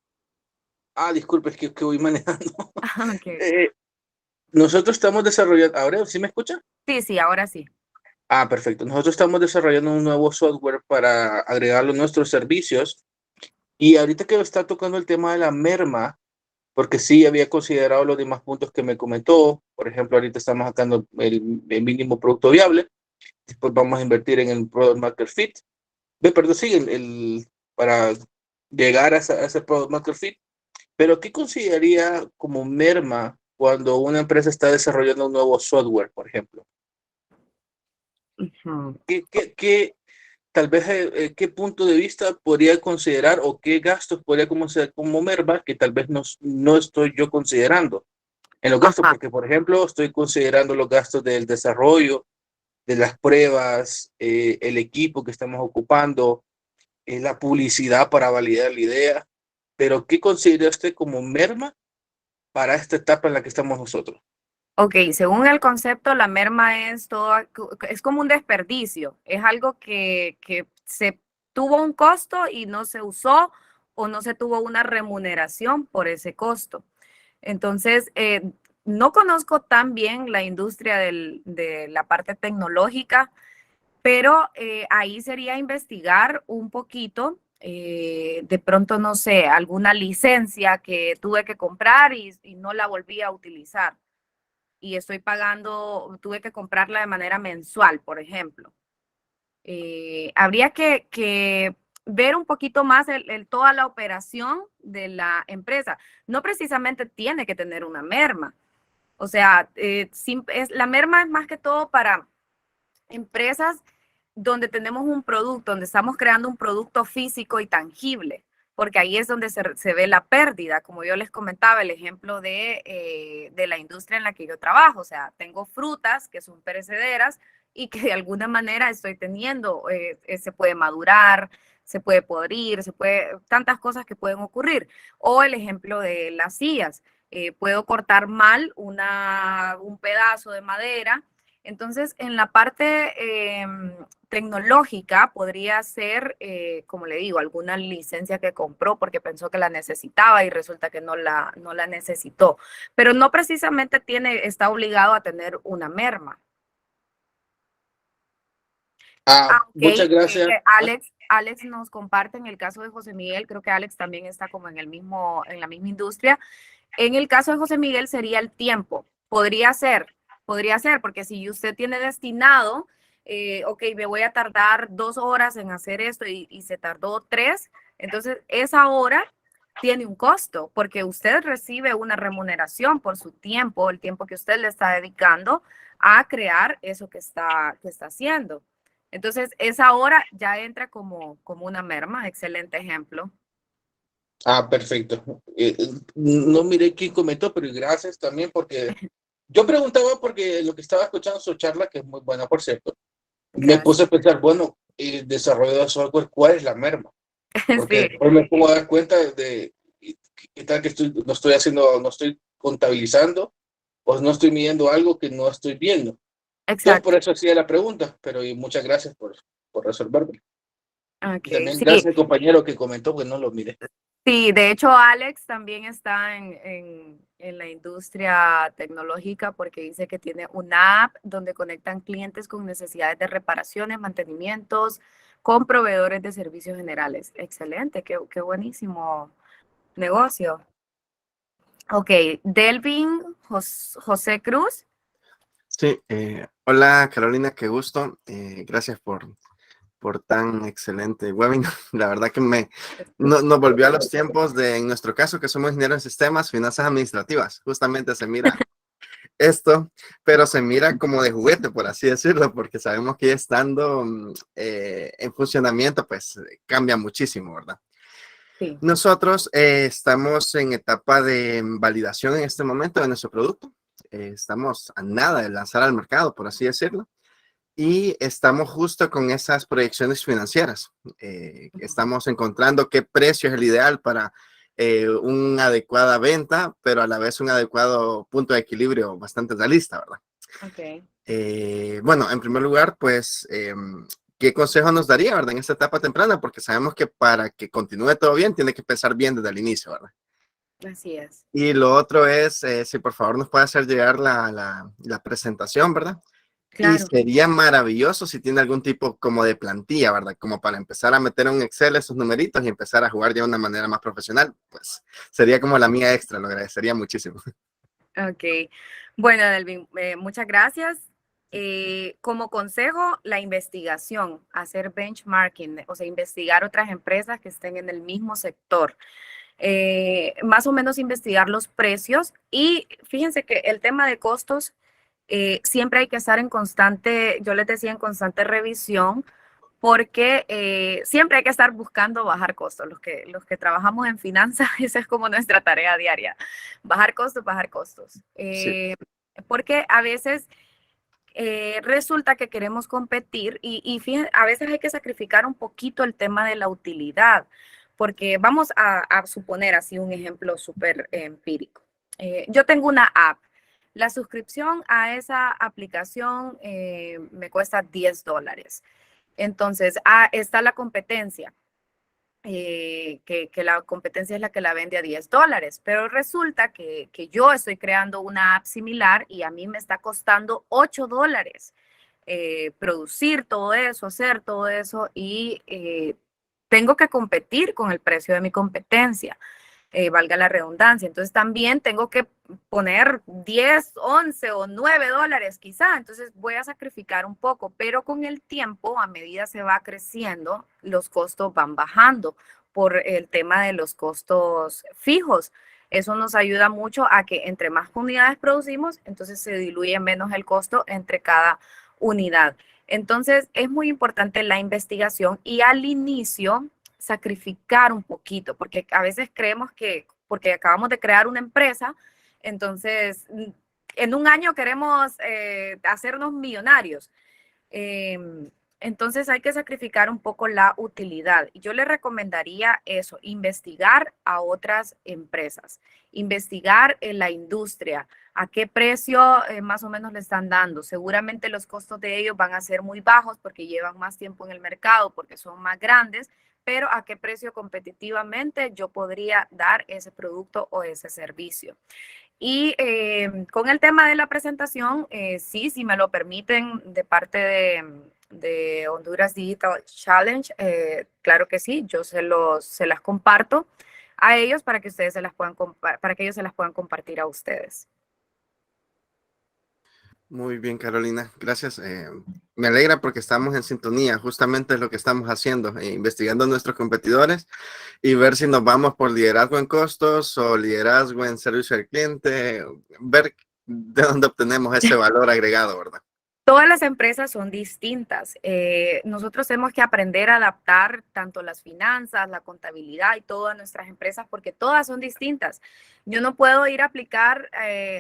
[SPEAKER 6] Disculpe, es que voy manejando.
[SPEAKER 2] Okay.
[SPEAKER 6] Nosotros estamos desarrollando, ¿ahora sí me escucha?
[SPEAKER 2] Sí, ahora sí.
[SPEAKER 6] Perfecto. Nosotros estamos desarrollando un nuevo software para agregarlo a nuestros servicios. Y ahorita que está tocando el tema de la merma, porque sí había considerado los demás puntos que me comentó. Por ejemplo, ahorita estamos sacando el mínimo producto viable. Después vamos a invertir en el Product Market Fit. Para llegar a ese Product Market Fit. Pero, ¿qué consideraría como merma cuando una empresa está desarrollando un nuevo software, por ejemplo?
[SPEAKER 2] Uh-huh.
[SPEAKER 6] Tal vez, ¿qué punto de vista podría considerar o qué gastos podría considerar como merma que tal vez no estoy yo considerando en los gastos? Porque, por ejemplo, estoy considerando los gastos del desarrollo, de las pruebas, el equipo que estamos ocupando, la publicidad para validar la idea. Pero, ¿qué considera usted como merma para esta etapa en la que estamos nosotros?
[SPEAKER 2] Ok, según el concepto, la merma es como un desperdicio. Es algo que se tuvo un costo y no se usó o no se tuvo una remuneración por ese costo. Entonces, no conozco tan bien la industria de la parte tecnológica, pero ahí sería investigar un poquito, de pronto, no sé, alguna licencia que tuve que comprar y no la volví a utilizar. Y estoy pagando, tuve que comprarla de manera mensual, por ejemplo. Habría que ver un poquito más toda la operación de la empresa. No precisamente tiene que tener una merma. O sea, la merma es más que todo para empresas donde tenemos un producto, donde estamos creando un producto físico y tangible, porque ahí es donde se ve la pérdida, como yo les comentaba, el ejemplo de la industria en la que yo trabajo. O sea, tengo frutas que son perecederas y que de alguna manera estoy teniendo, se puede madurar, se puede podrir, tantas cosas que pueden ocurrir. O el ejemplo de las sillas, puedo cortar mal un pedazo de madera. Entonces, en la parte tecnológica podría ser, como le digo, alguna licencia que compró porque pensó que la necesitaba y resulta que no la necesitó. Pero no precisamente está obligado a tener una merma. Okay.
[SPEAKER 6] Muchas gracias.
[SPEAKER 2] Alex nos comparte en el caso de José Miguel, creo que Alex también está como en la misma industria. En el caso de José Miguel sería el tiempo. Podría ser, porque si usted tiene destinado, ok, me voy a tardar 2 horas en hacer esto y se tardó 3, entonces esa hora tiene un costo porque usted recibe una remuneración por su tiempo, el tiempo que usted le está dedicando a crear eso que está haciendo. Entonces esa hora ya entra como una merma. Excelente ejemplo.
[SPEAKER 6] Perfecto. No miré quién comentó, pero gracias también porque yo preguntaba porque lo que estaba escuchando su charla, que es muy buena, por cierto, me puse a pensar, bueno, el desarrollo de software, ¿cuál es la merma? Porque
[SPEAKER 2] Sí.
[SPEAKER 6] después me pongo a dar cuenta de qué tal que no estoy contabilizando o no estoy midiendo algo que no estoy viendo.
[SPEAKER 2] Exacto.
[SPEAKER 6] Entonces, por eso hacía la pregunta, pero muchas gracias por resolverme.
[SPEAKER 2] Okay,
[SPEAKER 6] Y también
[SPEAKER 2] sí.
[SPEAKER 6] gracias al compañero que comentó que no lo mire.
[SPEAKER 2] Sí, de hecho Alex también está en la industria tecnológica porque dice que tiene una app donde conectan clientes con necesidades de reparaciones, mantenimientos, con proveedores de servicios generales. Excelente, qué buenísimo negocio. Ok, Delvin José Cruz.
[SPEAKER 5] Sí, hola Carolina, qué gusto. Gracias por tan excelente webinar. La verdad que nos volvió a los tiempos de, en nuestro caso, que somos ingenieros en sistemas, finanzas administrativas. Justamente se mira esto, pero se mira como de juguete, por así decirlo, porque sabemos que ya estando en funcionamiento, pues cambia muchísimo, ¿verdad?
[SPEAKER 2] Sí.
[SPEAKER 5] Nosotros estamos en etapa de validación en este momento de nuestro producto. Estamos a nada de lanzar al mercado, por así decirlo. Y estamos justo con esas proyecciones financieras. Estamos encontrando qué precio es el ideal para una adecuada venta, pero a la vez un adecuado punto de equilibrio bastante realista, ¿verdad?
[SPEAKER 2] Ok.
[SPEAKER 5] Bueno, en primer lugar, pues, ¿qué consejo nos daría, verdad, en esta etapa temprana? Porque sabemos que para que continúe todo bien, tiene que empezar bien desde el inicio, ¿verdad?
[SPEAKER 2] Así es.
[SPEAKER 5] Y lo otro es, si por favor nos puede hacer llegar la presentación, ¿verdad? Y
[SPEAKER 2] Claro.
[SPEAKER 5] sería maravilloso si tiene algún tipo como de plantilla, ¿verdad? Como para empezar a meter en un Excel esos numeritos y empezar a jugar ya de una manera más profesional. Pues sería como la mía extra, lo agradecería muchísimo.
[SPEAKER 2] Ok. Bueno, Delvin, muchas gracias. Como consejo, la investigación, hacer benchmarking, o sea, investigar otras empresas que estén en el mismo sector. Más o menos investigar los precios y fíjense que el tema de costos siempre hay que estar en constante, yo les decía, en constante revisión porque siempre hay que estar buscando bajar costos. Los que trabajamos en finanzas, esa es como nuestra tarea diaria, bajar costos, bajar costos.
[SPEAKER 5] Sí,
[SPEAKER 2] Porque a veces resulta que queremos competir y fíjense, a veces hay que sacrificar un poquito el tema de la utilidad, porque vamos a suponer así un ejemplo súper empírico. Yo tengo una app. La suscripción a esa aplicación me cuesta $10. Entonces, está la competencia, que la competencia es la que la vende a $10, pero resulta que yo estoy creando una app similar y a mí me está costando $8 producir todo eso, hacer todo eso y tengo que competir con el precio de mi competencia. Valga la redundancia. Entonces también tengo que poner 10, 11 o $9 quizá. Entonces voy a sacrificar un poco, pero con el tiempo, a medida se va creciendo, los costos van bajando por el tema de los costos fijos. Eso nos ayuda mucho a que entre más unidades producimos, entonces se diluye menos el costo entre cada unidad. Entonces es muy importante la investigación y al inicio sacrificar un poquito, porque a veces creemos que porque acabamos de crear una empresa, entonces en un año queremos hacernos millonarios. Entonces hay que sacrificar un poco la utilidad. Y yo le recomendaría eso, investigar a otras empresas, investigar en la industria, a qué precio más o menos le están dando. Seguramente los costos de ellos van a ser muy bajos porque llevan más tiempo en el mercado, porque son más grandes, pero a qué precio competitivamente yo podría dar ese producto o ese servicio. Y con el tema de la presentación, sí, si me lo permiten, de parte de Honduras Digital Challenge, claro que sí, yo se las comparto a ellos para que ustedes para que ellos se las puedan compartir a ustedes.
[SPEAKER 5] muy bien, Carolina. Gracias. Me alegra porque estamos en sintonía. Justamente es lo que estamos haciendo, investigando a nuestros competidores y ver si nos vamos por liderazgo en costos o liderazgo en servicio al cliente, ver de dónde obtenemos ese valor agregado, ¿verdad?
[SPEAKER 2] Todas las empresas son distintas. Nosotros tenemos que aprender a adaptar tanto las finanzas, la contabilidad y todas nuestras empresas porque todas son distintas. Yo no puedo ir a aplicar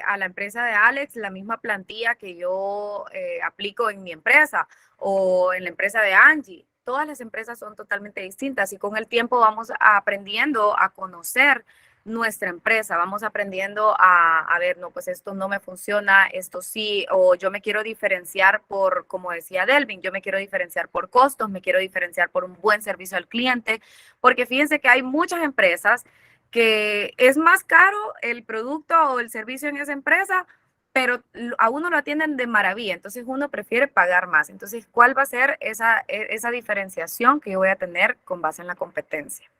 [SPEAKER 2] a la empresa de Alex la misma plantilla que yo aplico en mi empresa o en la empresa de Angie. Todas las empresas son totalmente distintas y con el tiempo vamos aprendiendo a conocer nuestra empresa. Vamos aprendiendo a ver, no, pues esto no me funciona, esto sí, o yo me quiero diferenciar por, como decía Delvin, yo me quiero diferenciar por costos, me quiero diferenciar por un buen servicio al cliente, porque fíjense que hay muchas empresas que es más caro el producto o el servicio en esa empresa, pero a uno lo atienden de maravilla, entonces uno prefiere pagar más. Entonces, ¿cuál va a ser esa diferenciación que yo voy a tener con base en la competencia?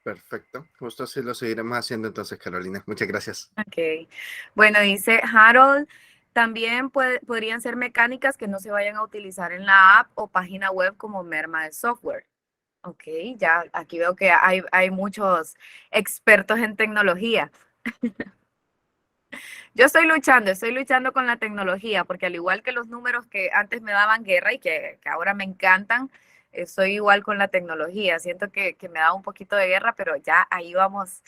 [SPEAKER 5] Perfecto. Justo así lo seguiremos haciendo entonces, Carolina. Muchas gracias.
[SPEAKER 2] Ok. Bueno, dice Harold, también podrían ser mecánicas que no se vayan a utilizar en la app o página web como merma de software. Ok, ya aquí veo que hay muchos expertos en tecnología. Yo estoy luchando con la tecnología, porque al igual que los números que antes me daban guerra y que ahora me encantan, soy igual con la tecnología. Siento que me da un poquito de guerra, pero ya ahí vamos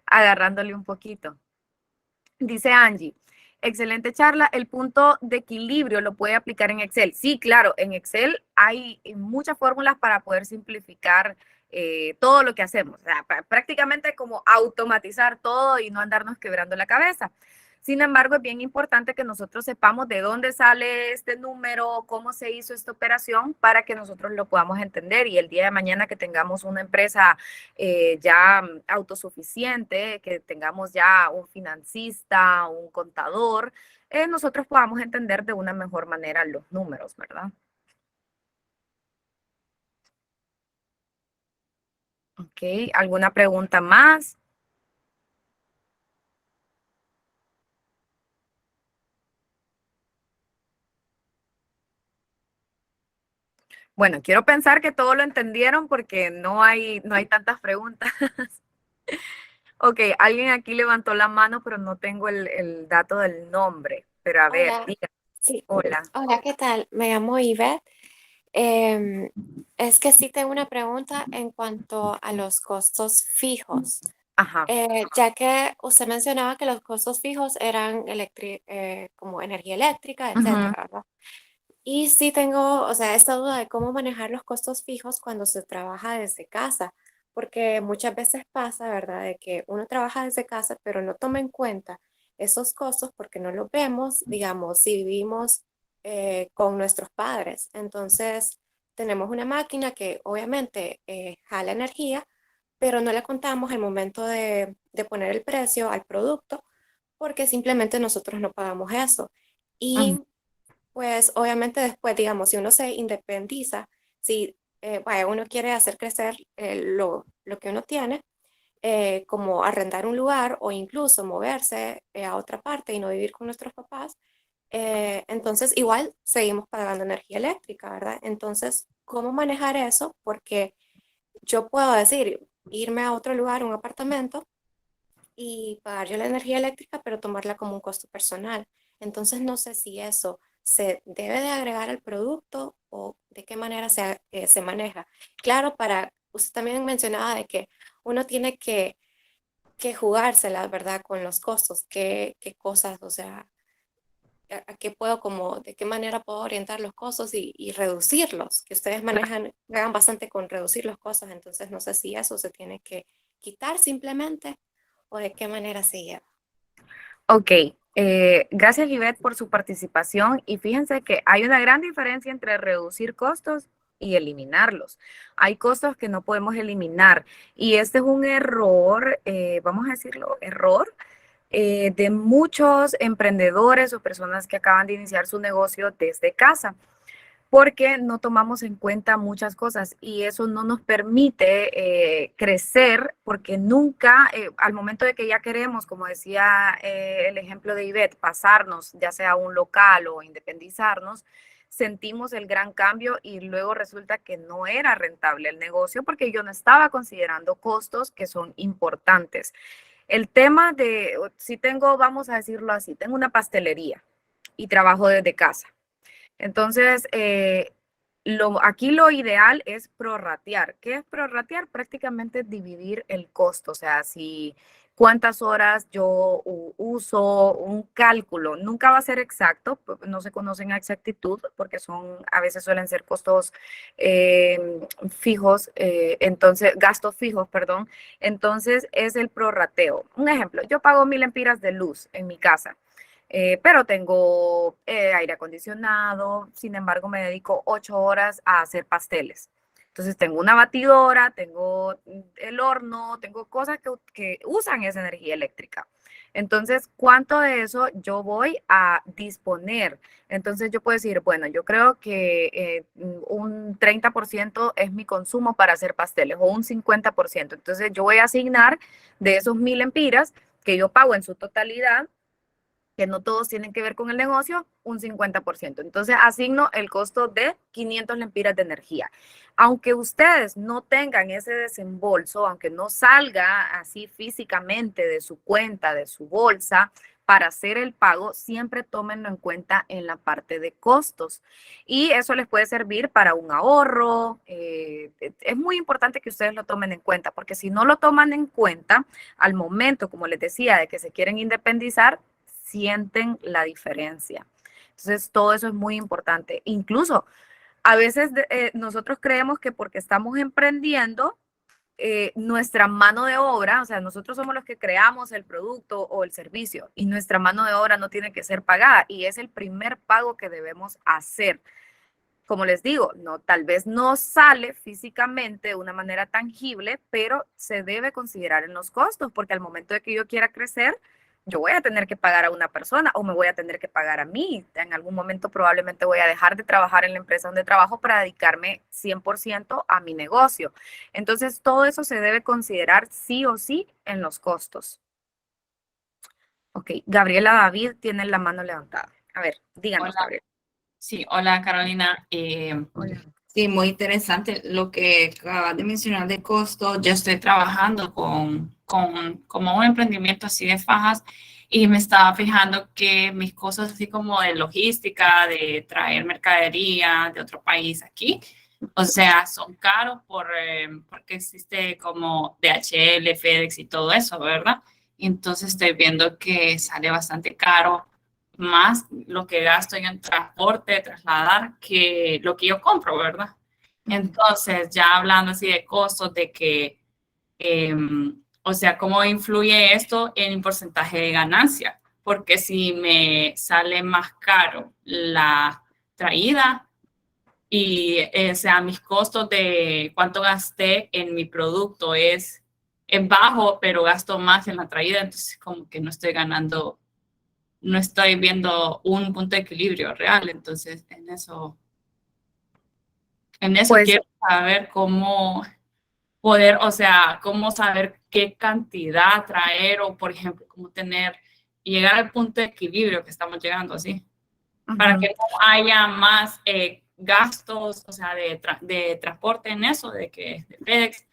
[SPEAKER 2] agarrándole un poquito. Dice Angie, excelente charla. El punto de equilibrio lo puede aplicar en Excel. Sí, claro, en Excel hay muchas fórmulas para poder simplificar todo lo que hacemos. O sea, prácticamente como automatizar todo y no andarnos quebrando la cabeza. Sin embargo, es bien importante que nosotros sepamos de dónde sale este número, cómo se hizo esta operación para que nosotros lo podamos entender y el día de mañana que tengamos una empresa ya autosuficiente, que tengamos ya un financista, un contador, nosotros podamos entender de una mejor manera los números, ¿verdad? Ok, ¿alguna pregunta más? Bueno, quiero pensar que todo lo entendieron porque no hay tantas preguntas. Ok, alguien aquí levantó la mano, pero no tengo el dato del nombre. Pero a ver,
[SPEAKER 7] Hola,
[SPEAKER 2] diga,
[SPEAKER 7] sí.
[SPEAKER 2] hola.
[SPEAKER 7] Hola, ¿qué tal? Me llamo Ivette. Em, es que sí tengo una pregunta en cuanto a los costos fijos.
[SPEAKER 2] Ajá.
[SPEAKER 7] Ya que usted mencionaba que los costos fijos eran como energía eléctrica,
[SPEAKER 2] Ujú,
[SPEAKER 7] etcétera, ¿verdad? Y sí tengo, o sea, esta duda de cómo manejar los costos fijos cuando se trabaja desde casa, porque muchas veces pasa, ¿verdad?, de que uno trabaja desde casa, pero no toma en cuenta esos costos porque no los vemos, digamos, si vivimos con nuestros padres. Entonces, tenemos una máquina que obviamente jala energía, pero no le contamos el momento de poner el precio al producto porque simplemente nosotros no pagamos eso.
[SPEAKER 2] ujú,
[SPEAKER 7] Y pues obviamente después, digamos, si uno se independiza, si vaya, uno quiere hacer crecer lo que uno tiene, como arrendar un lugar o incluso moverse a otra parte y no vivir con nuestros papás, entonces igual seguimos pagando energía eléctrica, ¿verdad? Entonces, ¿cómo manejar eso? Porque yo puedo decir, irme a otro lugar, un apartamento, y pagar yo la energía eléctrica, pero tomarla como un costo personal. Entonces, no sé si eso se debe de agregar al producto o de qué manera se maneja. Claro, usted también mencionaba de que uno tiene que jugársela, ¿verdad? Con los costos, qué cosas, o sea, a qué puedo como, de qué manera puedo orientar los costos y reducirlos, que ustedes juegan bastante con reducir los costos, entonces no sé si eso se tiene que quitar simplemente o de qué manera se lleva.
[SPEAKER 2] Ok, gracias Ivette por su participación y fíjense que hay una gran diferencia entre reducir costos y eliminarlos. Hay costos que no podemos eliminar y este es un error, vamos a decirlo, error de muchos emprendedores o personas que acaban de iniciar su negocio desde casa porque no tomamos en cuenta muchas cosas y eso no nos permite crecer porque nunca, al momento de que ya queremos, como decía el ejemplo de Ivette, pasarnos ya sea a un local o independizarnos, sentimos el gran cambio y luego resulta que no era rentable el negocio porque yo no estaba considerando costos que son importantes. El tema de, si tengo, vamos a decirlo así, tengo una pastelería y trabajo desde casa. Entonces, aquí lo ideal es prorratear. ¿Qué es prorratear? Prácticamente dividir el costo. O sea, si cuántas horas yo uso, un cálculo. Nunca va a ser exacto, no se conocen a exactitud porque a veces suelen ser costos fijos, entonces, gastos fijos, perdón. Entonces es el prorrateo. Un ejemplo, yo pago 1000 lempiras de luz en mi casa. Pero tengo aire acondicionado, sin embargo me dedico 8 horas a hacer pasteles. Entonces tengo una batidora, tengo el horno, tengo cosas que usan esa energía eléctrica. Entonces, ¿cuánto de eso yo voy a disponer? Entonces yo puedo decir, bueno, yo creo que un 30% es mi consumo para hacer pasteles o un 50%. Entonces yo voy a asignar de esos 1000 lempiras que yo pago en su totalidad, que no todos tienen que ver con el negocio, un 50%. Entonces asigno el costo de 500 lempiras de energía. Aunque ustedes no tengan ese desembolso, aunque no salga así físicamente de su cuenta, de su bolsa, para hacer el pago, siempre tómenlo en cuenta en la parte de costos. Y eso les puede servir para un ahorro. Es muy importante que ustedes lo tomen en cuenta, porque si no lo toman en cuenta, al momento, como les decía, de que se quieren independizar, sienten la diferencia. Entonces, todo eso es muy importante. Incluso, a veces nosotros creemos que porque estamos emprendiendo, nuestra mano de obra, o sea, nosotros somos los que creamos el producto o el servicio y nuestra mano de obra no tiene que ser pagada y es el primer pago que debemos hacer. Como les digo, no, tal vez no sale físicamente de una manera tangible, pero se debe considerar en los costos, porque al momento de que yo quiera crecer, yo voy a tener que pagar a una persona o me voy a tener que pagar a mí. En algún momento probablemente voy a dejar de trabajar en la empresa donde trabajo para dedicarme 100% a mi negocio. Entonces, todo eso se debe considerar sí o sí en los costos. Ok, Gabriela David tiene la mano levantada. A ver, díganos,
[SPEAKER 8] Hola.
[SPEAKER 2] Gabriela.
[SPEAKER 8] Sí, hola Carolina.
[SPEAKER 2] Hola.
[SPEAKER 8] Sí, muy interesante lo que acabas de mencionar de costo. Yo estoy trabajando con como un emprendimiento así de fajas y me estaba fijando que mis costos así como de logística, de traer mercadería de otro país aquí, o sea, son caros porque existe como DHL, FedEx y todo eso, ¿verdad? Entonces estoy viendo que sale bastante caro más lo que gasto en el transporte, trasladar, que lo que yo compro, ¿verdad? Entonces, ya hablando así de costos, de que, o sea, ¿cómo influye esto en el porcentaje de ganancia? Porque si me sale más caro la traída y, o sea, mis costos de cuánto gasté en mi producto es bajo, pero gasto más en la traída, entonces como que no estoy ganando, no estoy viendo un punto de equilibrio real. Entonces, en eso
[SPEAKER 2] Pues
[SPEAKER 8] quiero saber cómo poder, o sea, cómo saber qué cantidad traer o, por ejemplo, cómo tener y llegar al punto de equilibrio que estamos llegando así, para que no haya más gastos, o sea, de transporte en eso, de FedEx,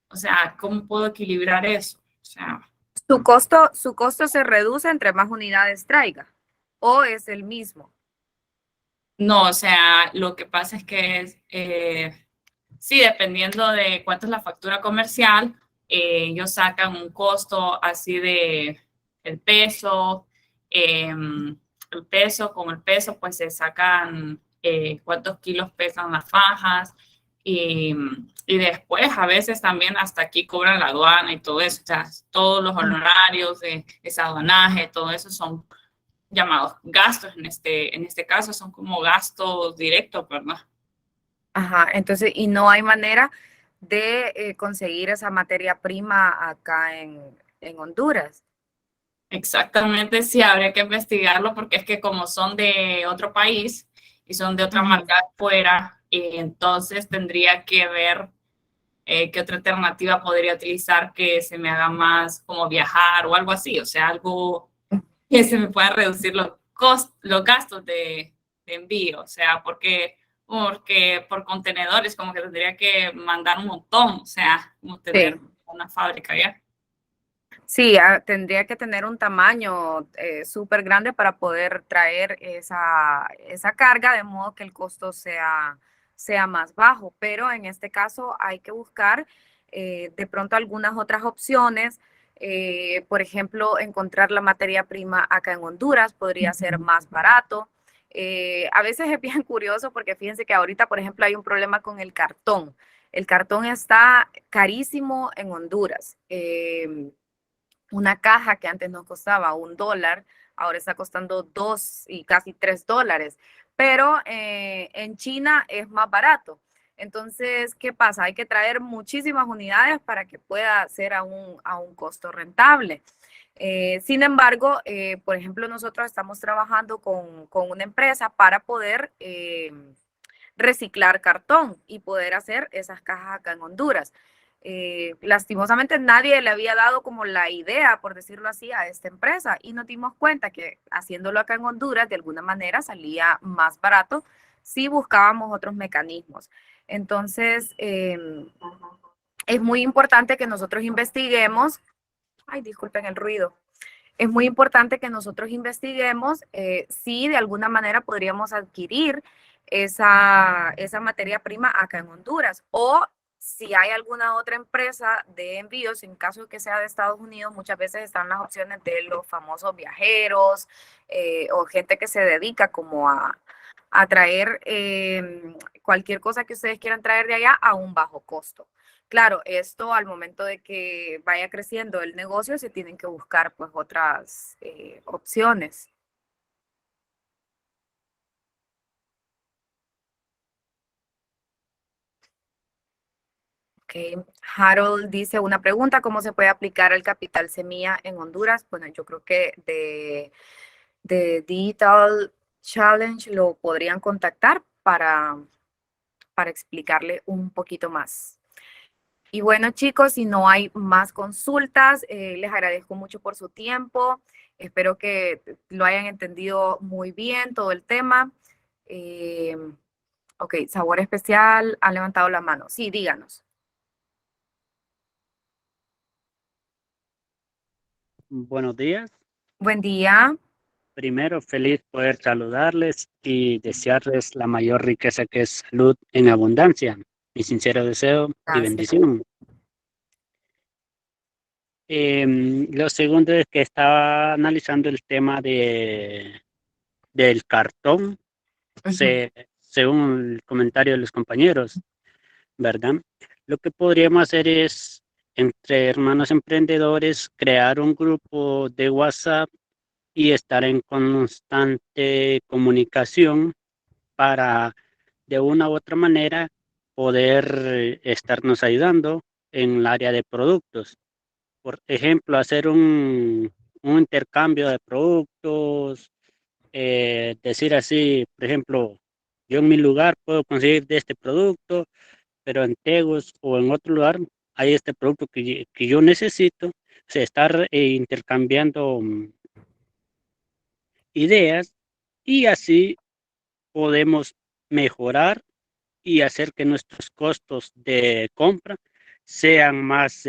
[SPEAKER 8] o sea, ¿cómo puedo equilibrar eso? O sea,
[SPEAKER 2] su costo se reduce entre más unidades traiga o es el mismo.
[SPEAKER 8] no, o sea, lo que pasa es que sí, dependiendo de cuánto es la factura comercial, ellos sacan un costo así de el peso, con el peso pues se sacan cuántos kilos pesan las fajas y después a veces también hasta aquí cobran la aduana y todo eso, o sea, todos los honorarios de ese aduanaje, todo eso son llamados gastos en este caso, son como gastos directos, ¿verdad?
[SPEAKER 2] Ajá, entonces, y no hay manera de conseguir esa materia prima acá en Honduras.
[SPEAKER 8] Exactamente, sí, habría que investigarlo porque es que como son de otro país y son de otra marca fuera, entonces tendría que ver qué otra alternativa podría utilizar que se me haga más como viajar o algo así, o sea, algo que se me pueda reducir los gastos de envío, o sea, porque por contenedores como que tendría que mandar un montón, o sea, como tener una fábrica ya.
[SPEAKER 2] Sí, tendría que tener un tamaño súper grande para poder traer esa carga, de modo que el costo sea más bajo. Pero en este caso hay que buscar de pronto algunas otras opciones Por ejemplo, encontrar la materia prima acá en Honduras podría ser más barato. A veces es bien curioso porque fíjense que ahorita, por ejemplo, hay un problema con el cartón. El cartón está carísimo en Honduras. Una caja que antes nos costaba $1, ahora está costando $2 y casi $3. Pero en China es más barato. Entonces, ¿qué pasa? Hay que traer muchísimas unidades para que pueda ser a un costo rentable. Sin embargo, por ejemplo, nosotros estamos trabajando con una empresa para poder reciclar cartón y poder hacer esas cajas acá en Honduras. Lastimosamente nadie le había dado como la idea, por decirlo así, a esta empresa y nos dimos cuenta que haciéndolo acá en Honduras de alguna manera salía más barato si buscábamos otros mecanismos. Entonces, es muy importante que nosotros investiguemos, ay, disculpen el ruido, es muy importante que nosotros investiguemos si de alguna manera podríamos adquirir esa materia prima acá en Honduras o si hay alguna otra empresa de envíos, en caso de que sea de Estados Unidos, muchas veces están las opciones de los famosos viajeros o gente que se dedica como a traer cualquier cosa que ustedes quieran traer de allá a un bajo costo. Claro, esto al momento de que vaya creciendo el negocio se tienen que buscar pues otras opciones. Okay. Harold dice una pregunta, ¿cómo se puede aplicar el capital semilla en Honduras? Bueno, yo creo que de Digital Challenge lo podrían contactar para explicarle un poquito más. Y bueno, chicos, si no hay más consultas, les agradezco mucho por su tiempo. Espero que lo hayan entendido muy bien todo el tema. Ok, sabor especial, han levantado la mano. Sí, díganos.
[SPEAKER 9] Buenos días.
[SPEAKER 2] Buen día.
[SPEAKER 9] Primero, feliz poder saludarles y desearles la mayor riqueza que es salud en abundancia. Mi sincero deseo y bendición. Lo segundo es que estaba analizando el tema del cartón, según el comentario de los compañeros, ¿verdad? Lo que podríamos hacer es, entre hermanos emprendedores, crear un grupo de WhatsApp y estar en constante comunicación para, de una u otra manera, poder estarnos ayudando en el área de productos. Por ejemplo, hacer un intercambio de productos, decir así, por ejemplo, yo en mi lugar puedo conseguir de este producto, pero en Tegus o en otro lugar hay este producto que yo necesito. O sea, estar intercambiando ideas y así podemos mejorar y hacer que nuestros costos de compra sean más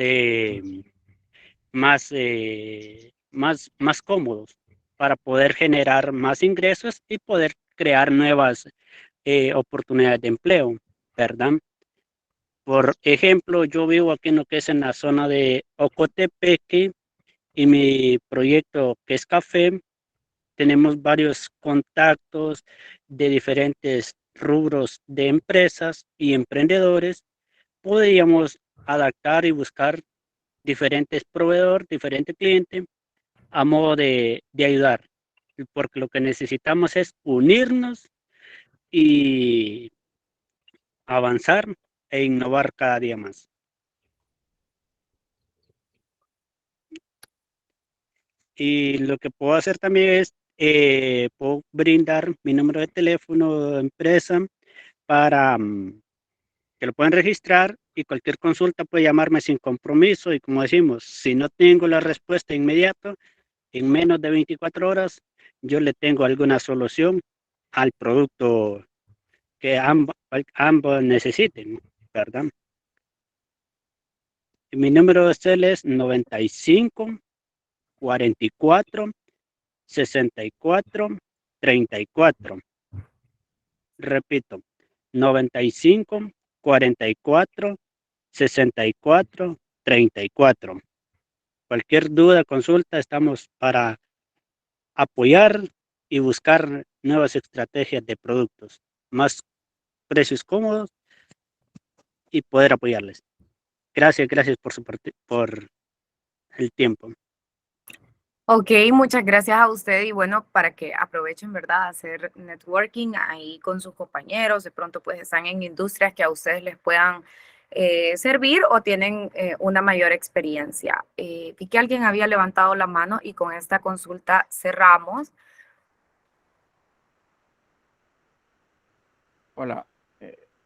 [SPEAKER 9] cómodos para poder generar más ingresos y poder crear nuevas oportunidades de empleo, ¿verdad? Por ejemplo, yo vivo aquí en lo que es en la zona de Ocotepeque y mi proyecto que es café, tenemos varios contactos de diferentes rubros de empresas y emprendedores. Podríamos adaptar y buscar diferentes proveedores, diferentes clientes a modo de ayudar, porque lo que necesitamos es unirnos y avanzar e innovar cada día más. Y lo que puedo hacer también es, puedo brindar mi número de teléfono de empresa para que lo puedan registrar y cualquier consulta puede llamarme sin compromiso y como decimos, si no tengo la respuesta inmediata, en menos de 24 horas, yo le tengo alguna solución al producto que ambos necesiten, ¿verdad? Mi número de cel es 95 44 64 34. Repito, 95 44 64 34. Cualquier duda, consulta, estamos para apoyar y buscar nuevas estrategias de productos, más precios cómodos y poder apoyarles. Gracias por el tiempo.
[SPEAKER 2] Ok, muchas gracias a usted y bueno, para que aprovechen, ¿verdad? Hacer networking ahí con sus compañeros, de pronto pues están en industrias que a ustedes les puedan servir o tienen una mayor experiencia. Vi que alguien había levantado la mano y con esta consulta cerramos.
[SPEAKER 4] Hola,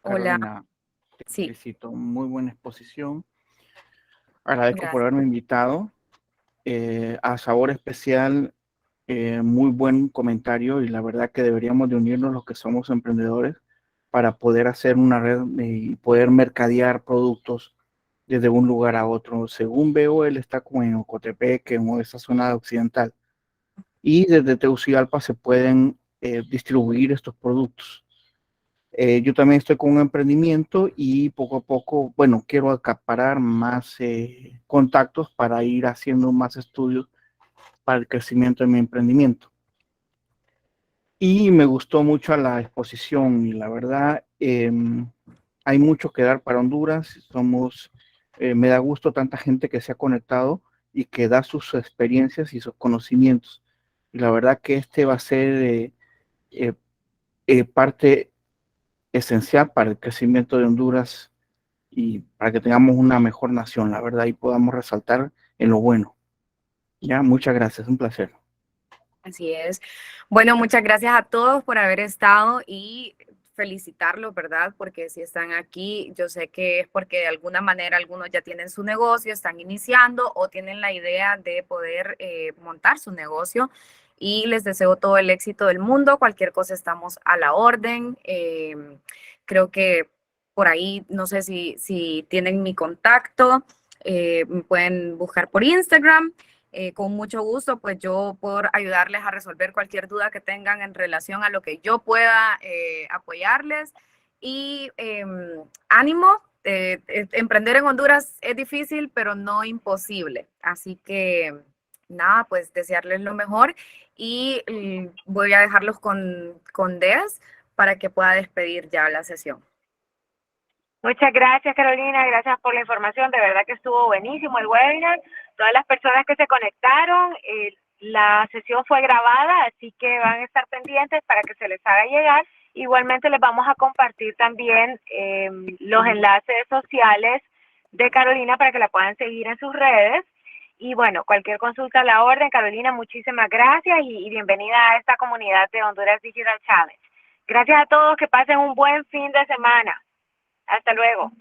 [SPEAKER 2] Hola,
[SPEAKER 4] Carolina, te
[SPEAKER 2] sí,
[SPEAKER 4] felicito, muy buena exposición. Agradezco por
[SPEAKER 2] gracias.
[SPEAKER 4] haberme invitado. A Sabor Especial, muy buen comentario y la verdad que deberíamos de unirnos los que somos emprendedores para poder hacer una red y poder mercadear productos desde un lugar a otro. Según veo, él está como en Ocotepeque, en esa zona occidental, y desde Tegucigalpa se pueden distribuir estos productos. Yo también estoy con un emprendimiento y poco a poco, bueno, quiero acaparar más contactos para ir haciendo más estudios para el crecimiento de mi emprendimiento. Y me gustó mucho la exposición y la verdad, hay mucho que dar para Honduras. Me da gusto tanta gente que se ha conectado y que da sus experiencias y sus conocimientos. Y la verdad que este va a ser parte esencial para el crecimiento de Honduras y para que tengamos una mejor nación, la verdad, y podamos resaltar en lo bueno. Ya, muchas gracias, un placer.
[SPEAKER 2] Así es. Bueno, muchas gracias a todos por haber estado y felicitarlos, ¿verdad? Porque si están aquí, yo sé que es porque de alguna manera algunos ya tienen su negocio, están iniciando o tienen la idea de poder montar su negocio y les deseo todo el éxito del mundo. Cualquier cosa estamos a la orden. Creo que por ahí, no sé si tienen mi contacto, me pueden buscar por Instagram. Con mucho gusto, pues yo por ayudarles a resolver cualquier duda que tengan en relación a lo que yo pueda apoyarles. Y ánimo, emprender en Honduras es difícil, pero no imposible. Así que nada, pues desearles lo mejor y voy a dejarlos con Des para que pueda despedir ya la sesión.
[SPEAKER 10] Muchas gracias, Carolina. Gracias por la información. De verdad que estuvo buenísimo el webinar. Todas las personas que se conectaron, la sesión fue grabada, así que van a estar pendientes para que se les haga llegar. Igualmente les vamos a compartir también los enlaces sociales de Carolina para que la puedan seguir en sus redes. Y bueno, cualquier consulta a la orden. Carolina, muchísimas gracias y bienvenida a esta comunidad de Honduras Digital Challenge. Gracias a todos, que pasen un buen fin de semana. Hasta luego.